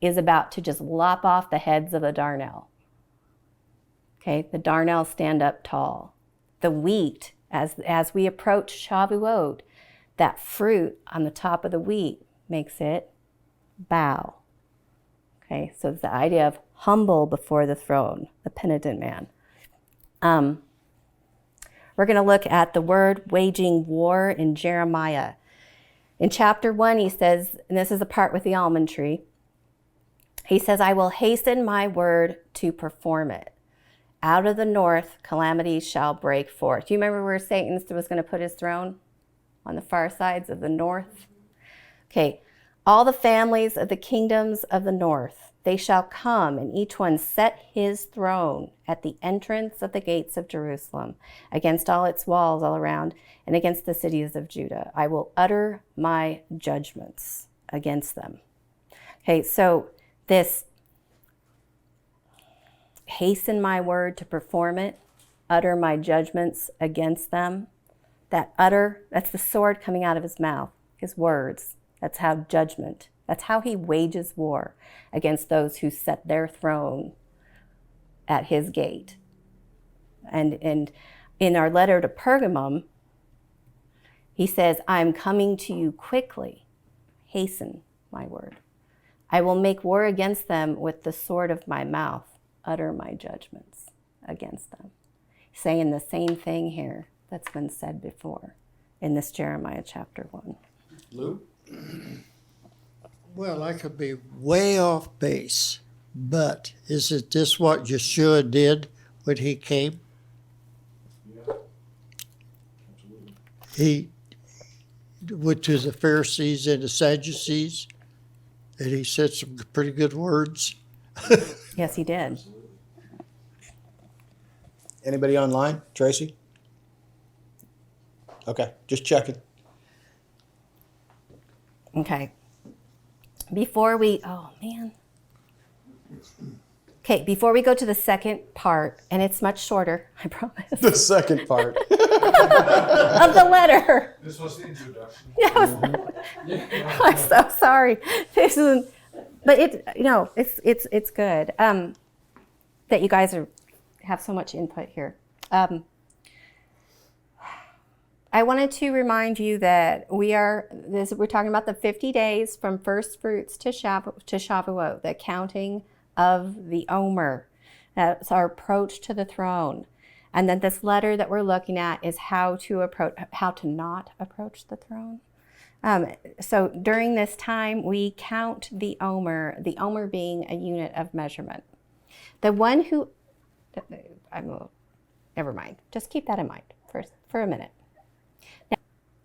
is about to just lop off the heads of the darnel. Okay, the darnel stand up tall. The wheat, as we approach Shavuot, that fruit on the top of the wheat makes it bow. Okay, so it's the idea of humble before the throne, the penitent man. We're going to look at the word waging war in Jeremiah. In chapter 1, he says, and this is the part with the almond tree, he says, I will hasten my word to perform it. Out of the north, calamity shall break forth. Do you remember where Satan was going to put his throne? On the far sides of the north. Okay, all the families of the kingdoms of the north, they shall come, and each one set his throne at the entrance of the gates of Jerusalem, against all its walls all around, and against the cities of Judah. I will utter my judgments against them. Okay, so this hasten my word to perform it, utter my judgments against them. That utter, that's the sword coming out of his mouth, his words. That's how judgment, that's how he wages war against those who set their throne at his gate. And in our letter to Pergamum, he says, I'm coming to you quickly. Hasten my word. I will make war against them with the sword of my mouth. Utter my judgments against them. Saying the same thing here that's been said before in this Jeremiah chapter 1. Lou? Well, I could be way off base, but is it this what Yeshua did when he came? Yeah, absolutely. which is the Pharisees and the Sadducees, and he said some pretty good words. Yes, he did. Anybody online? Tracy? Okay, just checking. Okay. Before we, oh man. Okay, before we go to the second part, and it's much shorter, I promise, of The second part. the letter. This was the introduction. Yes. I'm so sorry. This is, but it's good that you guys have so much input here. I wanted to remind you that we're talking about the 50 days from first fruits to Shavuot, the counting of the Omer. That's our approach to the throne. And then this letter that we're looking at is how to not approach the throne. So during this time, we count the Omer being a unit of measurement. The one who, never mind, just keep that in mind for a minute. Now,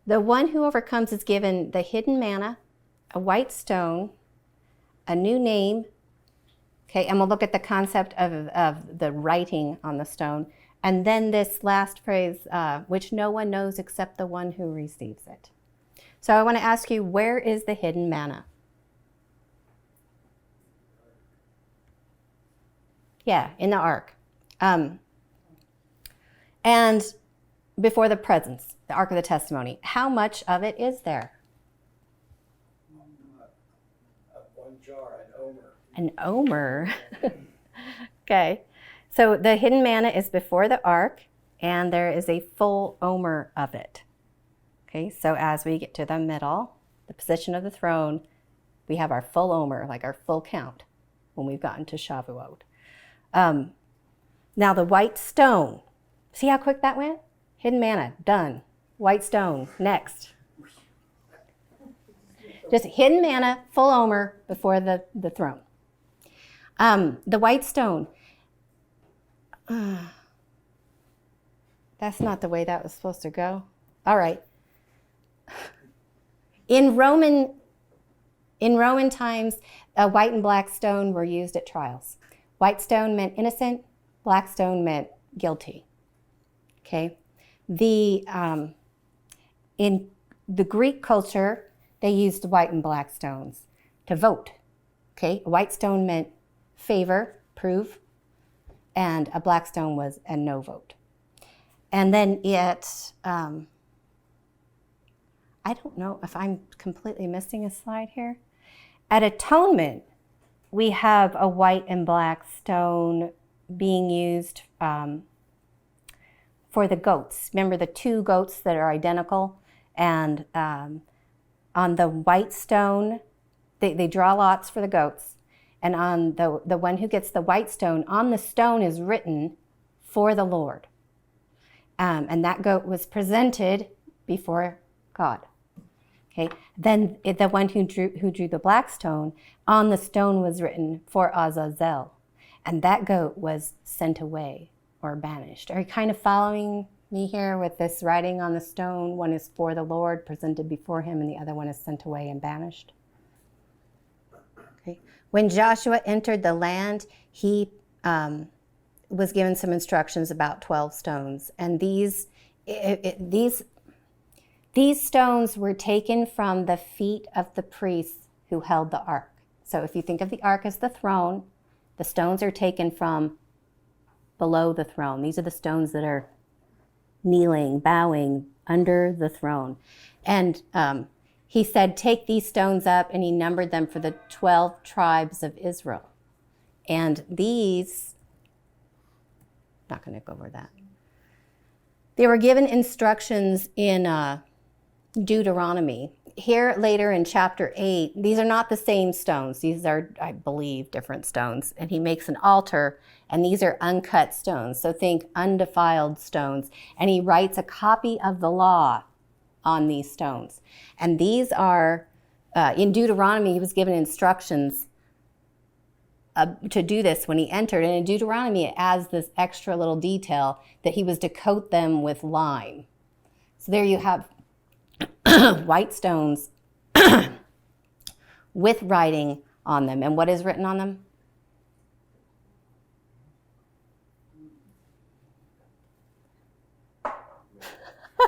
the one who overcomes is given the hidden manna, a white stone, a new name. Okay, and we'll look at the concept of the writing on the stone. And then this last phrase, which no one knows except the one who receives it. So I want to ask you, where is the hidden manna? Yeah, in the ark. And before the presence, the ark of the testimony. How much of it is there? One jar, an omer. An omer. Okay. So the hidden manna is before the ark, and there is a full omer of it. Okay, so as we get to the middle, the position of the throne, we have our full omer, like our full count, when we've gotten to Shavuot. Now the white stone, see how quick that went? Hidden manna, done. White stone, next. Just hidden manna, full omer before the throne. The white stone, that's not the way that was supposed to go. All right. In Roman times, white and black stone were used at trials. White stone meant innocent, black stone meant guilty. Okay? In the Greek culture, they used white and black stones to vote. Okay? A white stone meant favor, prove, and a black stone was a no vote. And then I don't know if I'm completely missing a slide here. At atonement, we have a white and black stone being used for the goats. Remember the two goats that are identical? And on the white stone, they draw lots for the goats. And on the one who gets the white stone, on the stone is written, "For the Lord." And that goat was presented before God. Okay. Then the one who drew the black stone, on the stone was written, "For Azazel," and that goat was sent away or banished. Are you kind of following me here with this writing on the stone? One is for the Lord, presented before him, and the other one is sent away and banished. Okay. When Joshua entered the land, he was given some instructions about 12 stones, and these stones were taken from the feet of the priests who held the ark. So if you think of the ark as the throne, the stones are taken from below the throne. These are the stones that are kneeling, bowing under the throne. And he said, take these stones up, and he numbered them for the 12 tribes of Israel. And these, not going to go over that. They were given instructions in Deuteronomy. Here later in chapter 8, these are not the same stones. These are, I believe, different stones. And he makes an altar, and these are uncut stones. So think undefiled stones. And he writes a copy of the law on these stones. And these are, in Deuteronomy, he was given instructions to do this when he entered. And in Deuteronomy, it adds this extra little detail that he was to coat them with lime. So there you have white stones with writing on them. And what is written on them?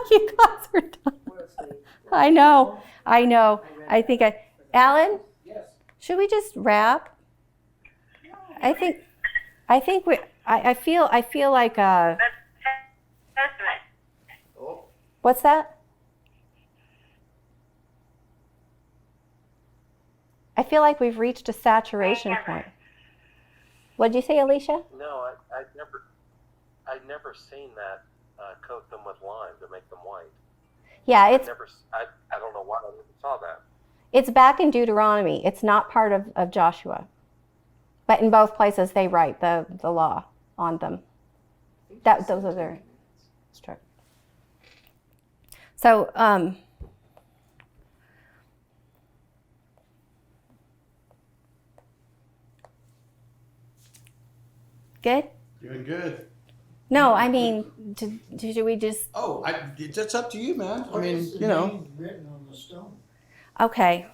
You guys are done. I know. I think Alan, Yes. should we just wrap? I think I feel like Oh, what's that? I feel like we've reached a saturation point. What'd you say, Alicia? No, I'd never seen that coat them with lime to make them white. Yeah, I don't know why I never saw that. it's back in Deuteronomy. It's not part of Joshua. But in both places they write the law on them. Those are their instructions. So good? Doing good. No, I mean, should we just? Oh, that's up to you, man. I What mean, is the you know. name written on the stone? Okay.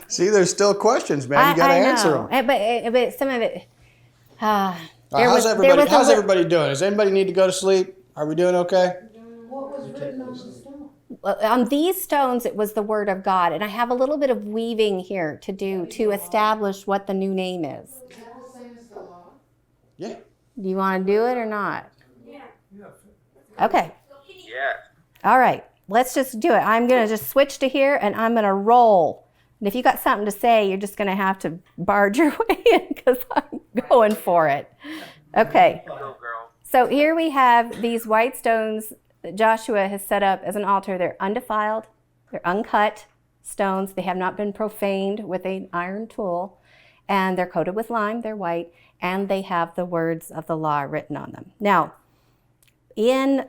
See, there's still questions, man. You got to answer them. But some of it. How's everybody doing? Does anybody need to go to sleep? Are we doing okay? What was written on the stone? On these stones, it was the word of God, and I have a little bit of weaving here to do to establish what the new name is. Yeah. Do you want to do it or not? Yeah. Okay. Yeah. All right. Let's just do it. I'm going to just switch to here, and I'm going to roll. And if you got something to say, you're just going to have to barge your way in because I'm going for it. Okay. Go, girl. So here we have these white stones that Joshua has set up as an altar. They're undefiled. They're uncut stones. They have not been profaned with an iron tool. And they're coated with lime. They're white. And they have the words of the law written on them. Now, in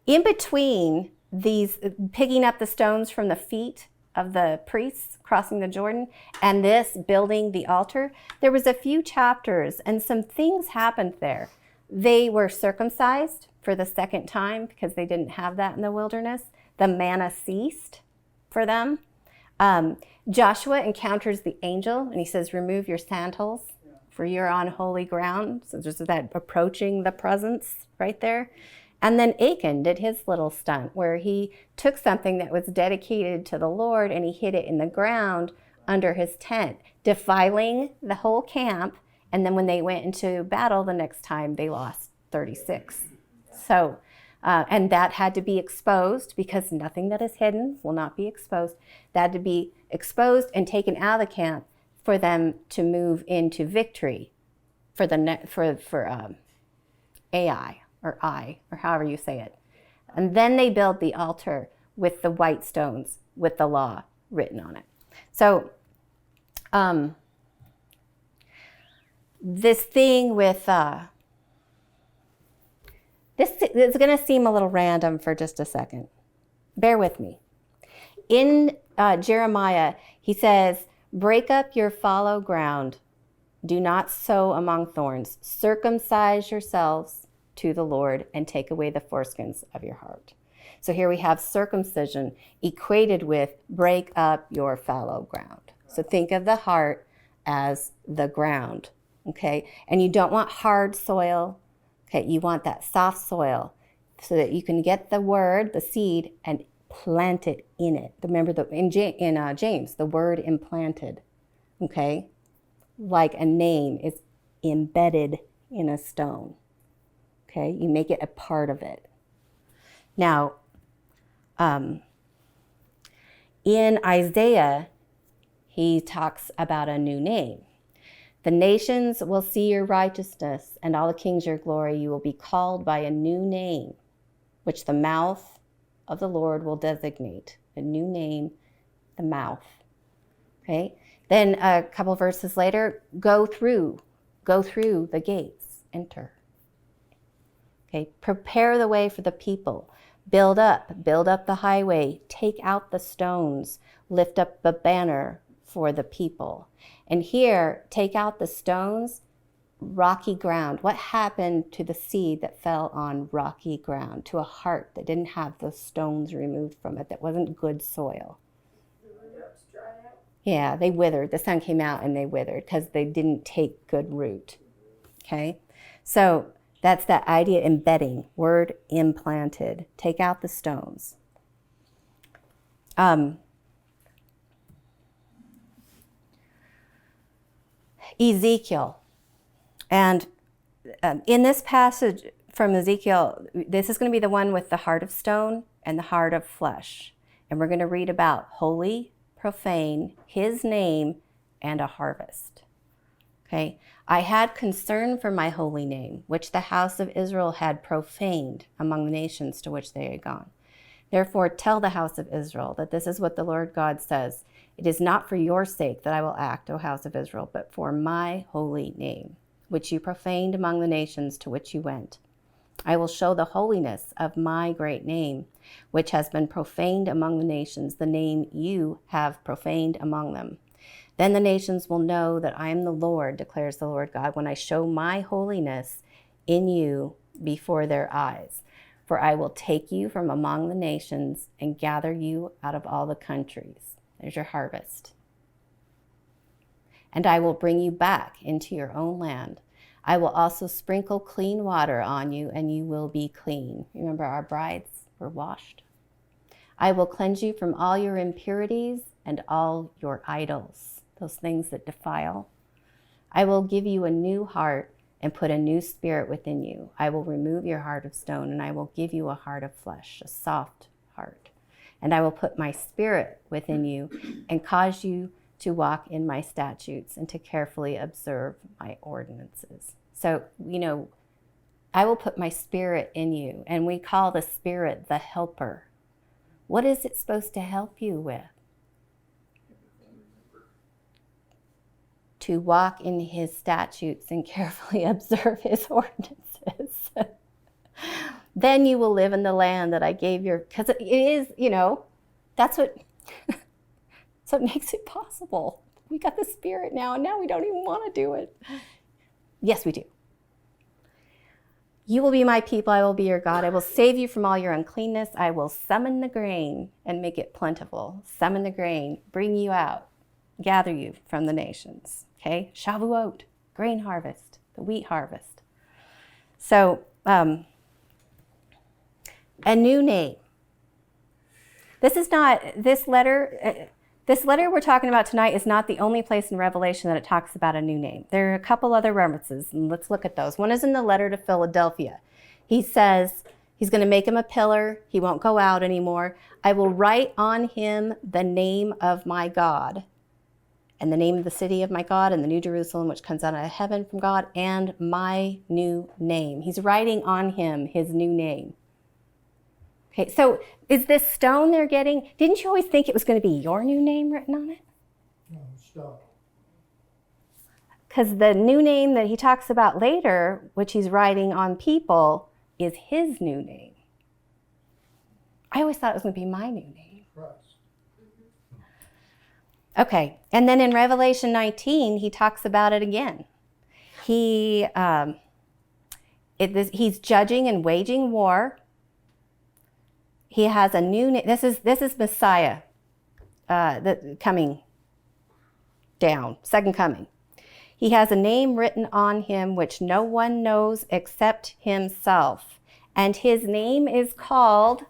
between these, picking up the stones from the feet of the priests crossing the Jordan and this building the altar, there was a few chapters and some things happened there. They were circumcised for the second time because they didn't have that in the wilderness. The manna ceased for them. Joshua encounters the angel and he says, remove your sandals for you're on holy ground. So there's that approaching the presence right there. And then Achan did his little stunt where he took something that was dedicated to the Lord and he hid it in the ground under his tent, defiling the whole camp. And then when they went into battle the next time, they lost 36. So, and that had to be exposed because nothing that is hidden will not be exposed. That had to be exposed and taken out of the camp for them to move into victory for Ai, or however you say it. And then they build the altar with the white stones with the law written on it. So this thing with, this is going to seem a little random for just a second. Bear with me. In Jeremiah, he says, break up your fallow ground. Do not sow among thorns. Circumcise yourselves to the Lord and take away the foreskins of your heart. So here we have circumcision equated with break up your fallow ground. So think of the heart as the ground, okay? And you don't want hard soil, okay? You want that soft soil so that you can get the word, the seed, and plant it in it. Remember in James, the word implanted, okay? Like a name is embedded in a stone. Okay, you make it a part of it. Now, in Isaiah, he talks about a new name. The nations will see your righteousness and all the kings your glory. You will be called by a new name, which the mouth of the Lord will designate. A new name, the mouth. Okay, then a couple verses later, go through the gates, enter. Okay, prepare the way for the people. Build up the highway. Take out the stones. Lift up the banner for the people. And here, take out the stones, rocky ground. What happened to the seed that fell on rocky ground, to a heart that didn't have those stones removed from it, that wasn't good soil? Yeah, they withered. The sun came out and they withered because they didn't take good root. Okay? So that's that idea, embedding, word implanted. Take out the stones. Ezekiel. And in this passage from Ezekiel, this is going to be the one with the heart of stone and the heart of flesh. And we're going to read about holy, profane, his name, and a harvest. Okay? I had concern for my holy name, which the house of Israel had profaned among the nations to which they had gone. Therefore, tell the house of Israel that this is what the Lord God says. It is not for your sake that I will act, O house of Israel, but for my holy name, which you profaned among the nations to which you went. I will show the holiness of my great name, which has been profaned among the nations, the name you have profaned among them. Then the nations will know that I am the Lord, declares the Lord God, when I show my holiness in you before their eyes. For I will take you from among the nations and gather you out of all the countries. There's your harvest. And I will bring you back into your own land. I will also sprinkle clean water on you, and you will be clean. Remember, our brides were washed. I will cleanse you from all your impurities and all your idols, those things that defile. I will give you a new heart and put a new spirit within you. I will remove your heart of stone, and I will give you a heart of flesh, a soft heart. And I will put my spirit within you and cause you to walk in my statutes and to carefully observe my ordinances. So, I will put my spirit in you, and we call the spirit the helper. What is it supposed to help you with? To walk in his statutes and carefully observe his ordinances. Then you will live in the land that I gave because it is, that's what makes it possible. We got the Spirit now, and now we don't even want to do it. Yes, we do. You will be my people, I will be your God. I will save you from all your uncleanness. I will summon the grain and make it plentiful. Summon the grain, bring you out, gather you from the nations. Okay, Shavuot, grain harvest, the wheat harvest. So, a new name. This letter we're talking about tonight is not the only place in Revelation that it talks about a new name. There are a couple other references, and let's look at those. One is in the letter to Philadelphia. He says he's going to make him a pillar. He won't go out anymore. I will write on him the name of my God, and the name of the city of my God, and the new Jerusalem, which comes out of heaven from God, and my new name. He's writing on him his new name. Okay, so is this stone they're getting, didn't you always think it was going to be your new name written on it? No, stone. Because the new name that he talks about later, which he's writing on people, is his new name. I always thought it was going to be my new name. Christ. Okay, and then in Revelation 19, he talks about it again. He's judging and waging war. He has a new name. This is Messiah, coming down, second coming. He has a name written on him which no one knows except himself, and his name is called.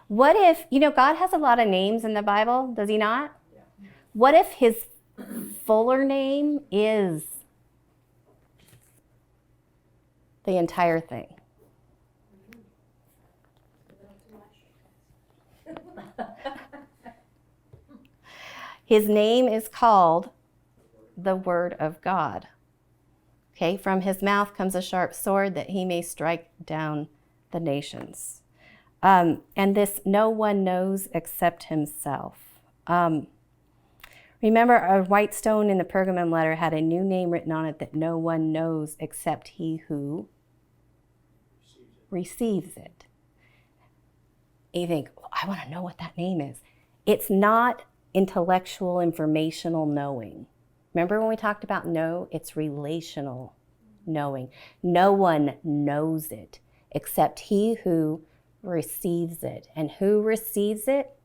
What if, God has a lot of names in the Bible, does he not? What if his fuller name is the entire thing? His name is called the Word of God. Okay, from his mouth comes a sharp sword that he may strike down the nations. And this no one knows except himself. Remember, a white stone in the Pergamum letter had a new name written on it that no one knows except he who receives it. And you think, I want to know what that name is. It's not intellectual, informational knowing. Remember when we talked about know? It's relational knowing. No one knows it except he who receives it. And who receives it?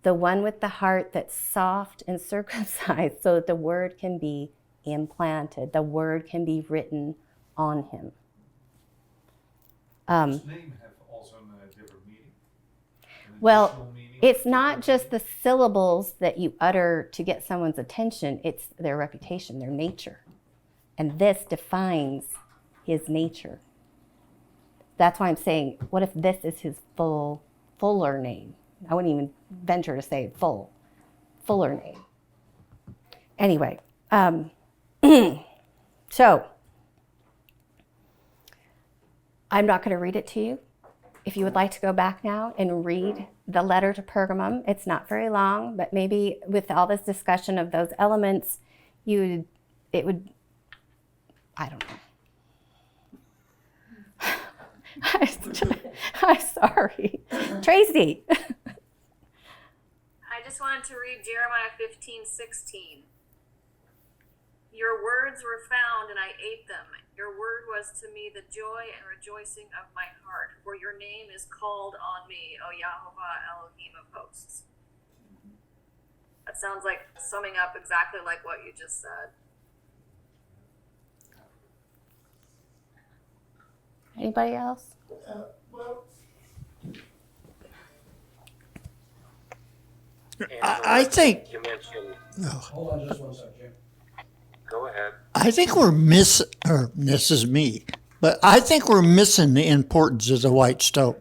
The one with the heart that's soft and circumcised so that the word can be implanted. The word can be written on him. Does name have also a different meaning? Well, it's not just the syllables that you utter to get someone's attention, it's their reputation, their nature. And this defines his nature. That's why I'm saying, what if this is his fuller name? I wouldn't even venture to say fuller name. Anyway, so I'm not going to read it to you. If you would like to go back now and read the letter to Pergamum, it's not very long, but maybe with all this discussion of those elements, I don't know. I'm sorry. Tracy. I just wanted to read Jeremiah 15:16. Your words were found, and I ate them. Your word was to me the joy and rejoicing of my heart, for your name is called on me, O Yahovah Elohim of hosts. That sounds like summing up exactly like what you just said. Anybody else? I think. You mentioned. Hold on just one second, Jim. Go ahead. I think we're this is me, but I think we're missing the importance of the white stone.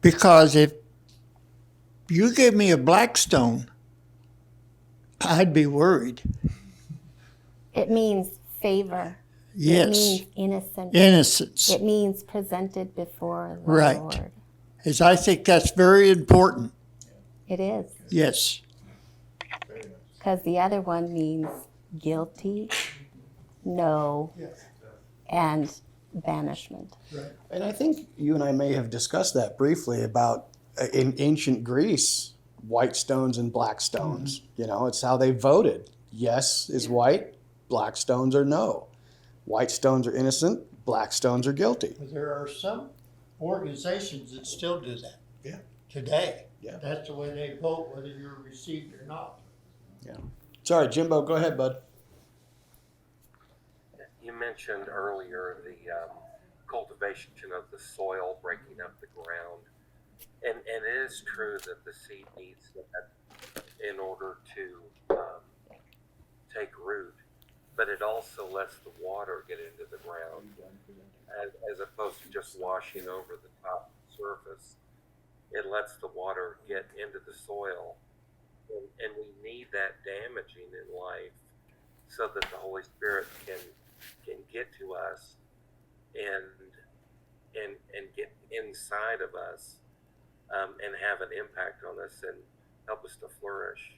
Because if you give me a black stone, I'd be worried. It means favor. Yes. It means innocence. Innocence. It means presented before the Right. Lord. As I think that's very important. It is. Yes. Because the other one means guilty, no, and banishment. And I think you and I may have discussed that briefly about in ancient Greece, white stones and black stones. You know, it's how they voted. Yes is white, black stones are no. White stones are innocent, black stones are guilty. There are some organizations that still do that. Yeah. Today. Yeah. That's the way they vote, whether you're received or not. Yeah. Sorry, Jimbo, go ahead, bud. You mentioned earlier the cultivation of the soil, breaking up the ground. And it is true that the seed needs that in order to take root, but it also lets the water get into the ground as opposed to just washing over the top surface. It lets the water get into the soil. And we need that damaging in life so that the Holy Spirit can get to us and get inside of us and have an impact on us and help us to flourish.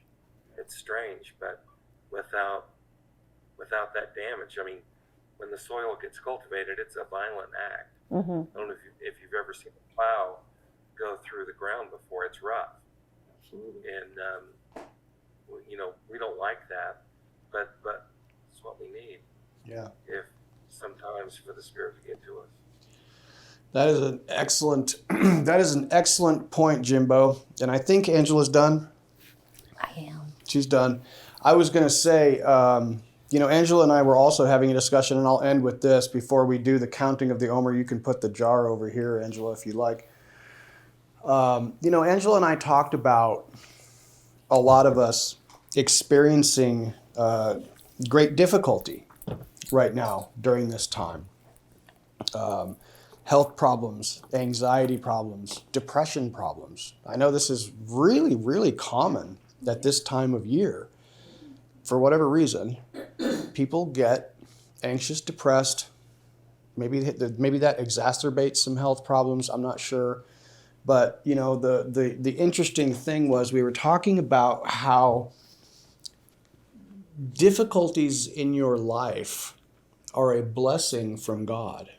It's strange, but without that damage, I mean, when the soil gets cultivated, it's a violent act. Mm-hmm. I don't know if you've ever seen a plow go through the ground before. It's rough. Absolutely. And we don't like that, but it's what we need. Yeah. If sometimes for the Spirit to get to us. That is an excellent point, Jimbo. And I think Angela's done. I am. She's done. I was going to say, Angela and I were also having a discussion, and I'll end with this before we do the counting of the Omer. You can put the jar over here, Angela, if you like. Angela and I talked about a lot of us experiencing great difficulty right now during this time. Health problems, anxiety problems, depression problems. I know this is really, really common at this time of year. For whatever reason, people get anxious, depressed. Maybe that exacerbates some health problems. I'm not sure. But, the interesting thing was we were talking about how difficulties in your life are a blessing from God.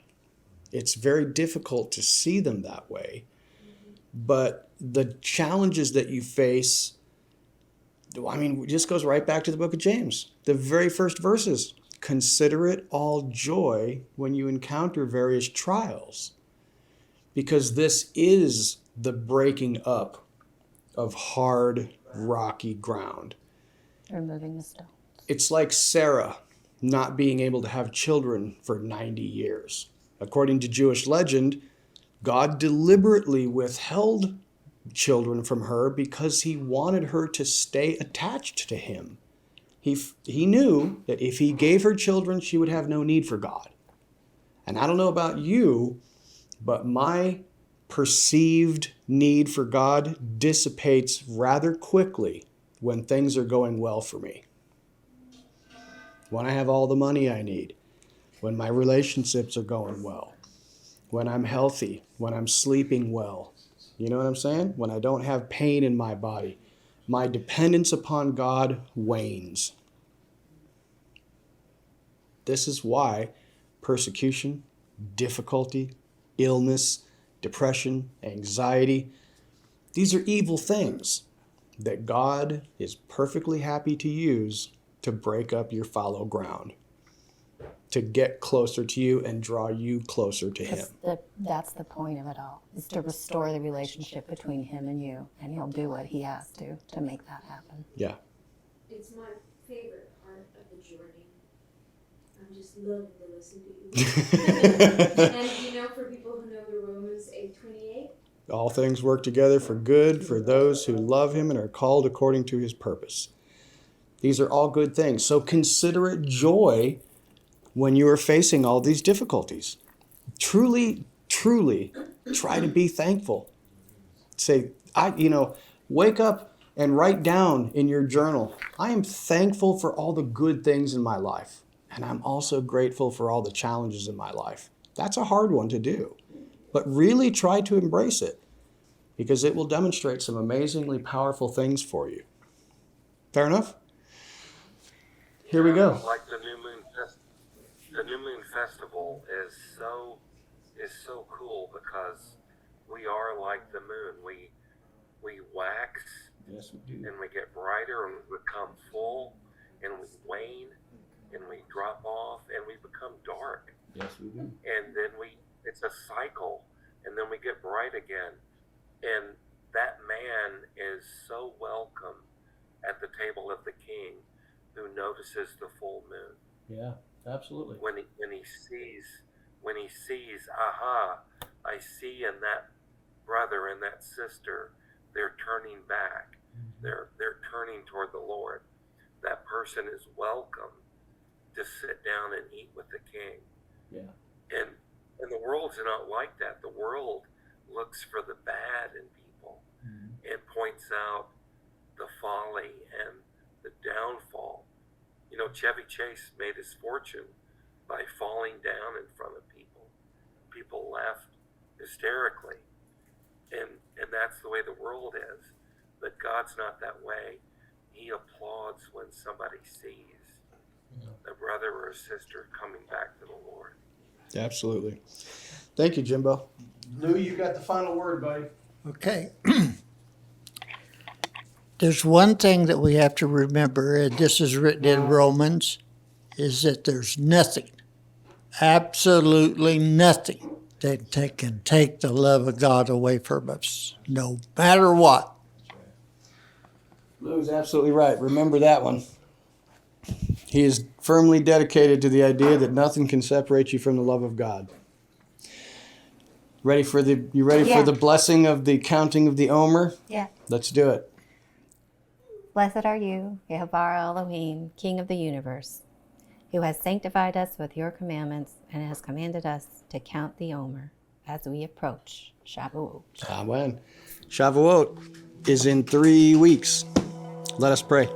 It's very difficult to see them that way. But the challenges that you face, I mean, it just goes right back to the book of James. The very first verses. Consider it all joy when you encounter various trials, because this is the breaking up of hard, rocky ground. Removing the stone. It's like Sarah not being able to have children for 90 years. According to Jewish legend, God deliberately withheld children from her because he wanted her to stay attached to him. He knew that if he gave her children, she would have no need for God. And I don't know about you, but my perceived need for God dissipates rather quickly when things are going well for me. When I have all the money I need, when my relationships are going well, when I'm healthy, when I'm sleeping well. You know what I'm saying? When I don't have pain in my body, my dependence upon God wanes. This is why persecution, difficulty, illness, depression, anxiety, these are evil things that God is perfectly happy to use to break up your fallow ground, to get closer to you and draw you closer to him. That's the point of it all, is to restore the relationship between him and you, and he'll do what he has to make that happen. Yeah. It's my favorite part of the journey. I'm just loving to listen to you. And for people who know the Romans 8:28. All things work together for good for those who love him and are called according to his purpose. These are all good things. So consider it joy when you are facing all these difficulties. Truly, truly try to be thankful. Say, wake up and write down in your journal, I am thankful for all the good things in my life. And I'm also grateful for all the challenges in my life. That's a hard one to do. But really try to embrace it, because it will demonstrate some amazingly powerful things for you. Fair enough? Here we go. Like the New Moon Festival is so cool because we are like the moon. We wax, yes, we do, and we get brighter and we become full, and we wane, and we drop off, and we become dark. Yes, we do. And then it's a cycle, and then we get bright again. And that man is so welcome at the table of the king who notices the full moon. Yeah, absolutely. When he sees, aha, I see in that brother and that sister, they're turning back. Mm-hmm. They're turning toward the Lord. That person is welcome to sit down and eat with the king. Yeah. And the world's not like that. The world looks for the bad in people, mm-hmm. and points out the folly and the downfall. Chevy Chase made his fortune by falling down in front of people. People laughed hysterically. And that's the way the world is. But God's not that way. He applauds when somebody sees a brother or a sister coming back to the Lord. Absolutely. Thank you, Jimbo. Lou, you got the final word, buddy. Okay. There's one thing that we have to remember, and this is written in Romans, is that there's nothing, absolutely nothing, that can take the love of God away from us, no matter what. Lou's absolutely right. Remember that one. He is firmly dedicated to the idea that nothing can separate you from the love of God. You ready for the blessing of the counting of the Omer? Yeah. Let's do it. Blessed are you, Yehovah Elohim, King of the universe, who has sanctified us with your commandments and has commanded us to count the Omer as we approach Shavuot. Amen. Shavuot is in 3 weeks. Let us pray.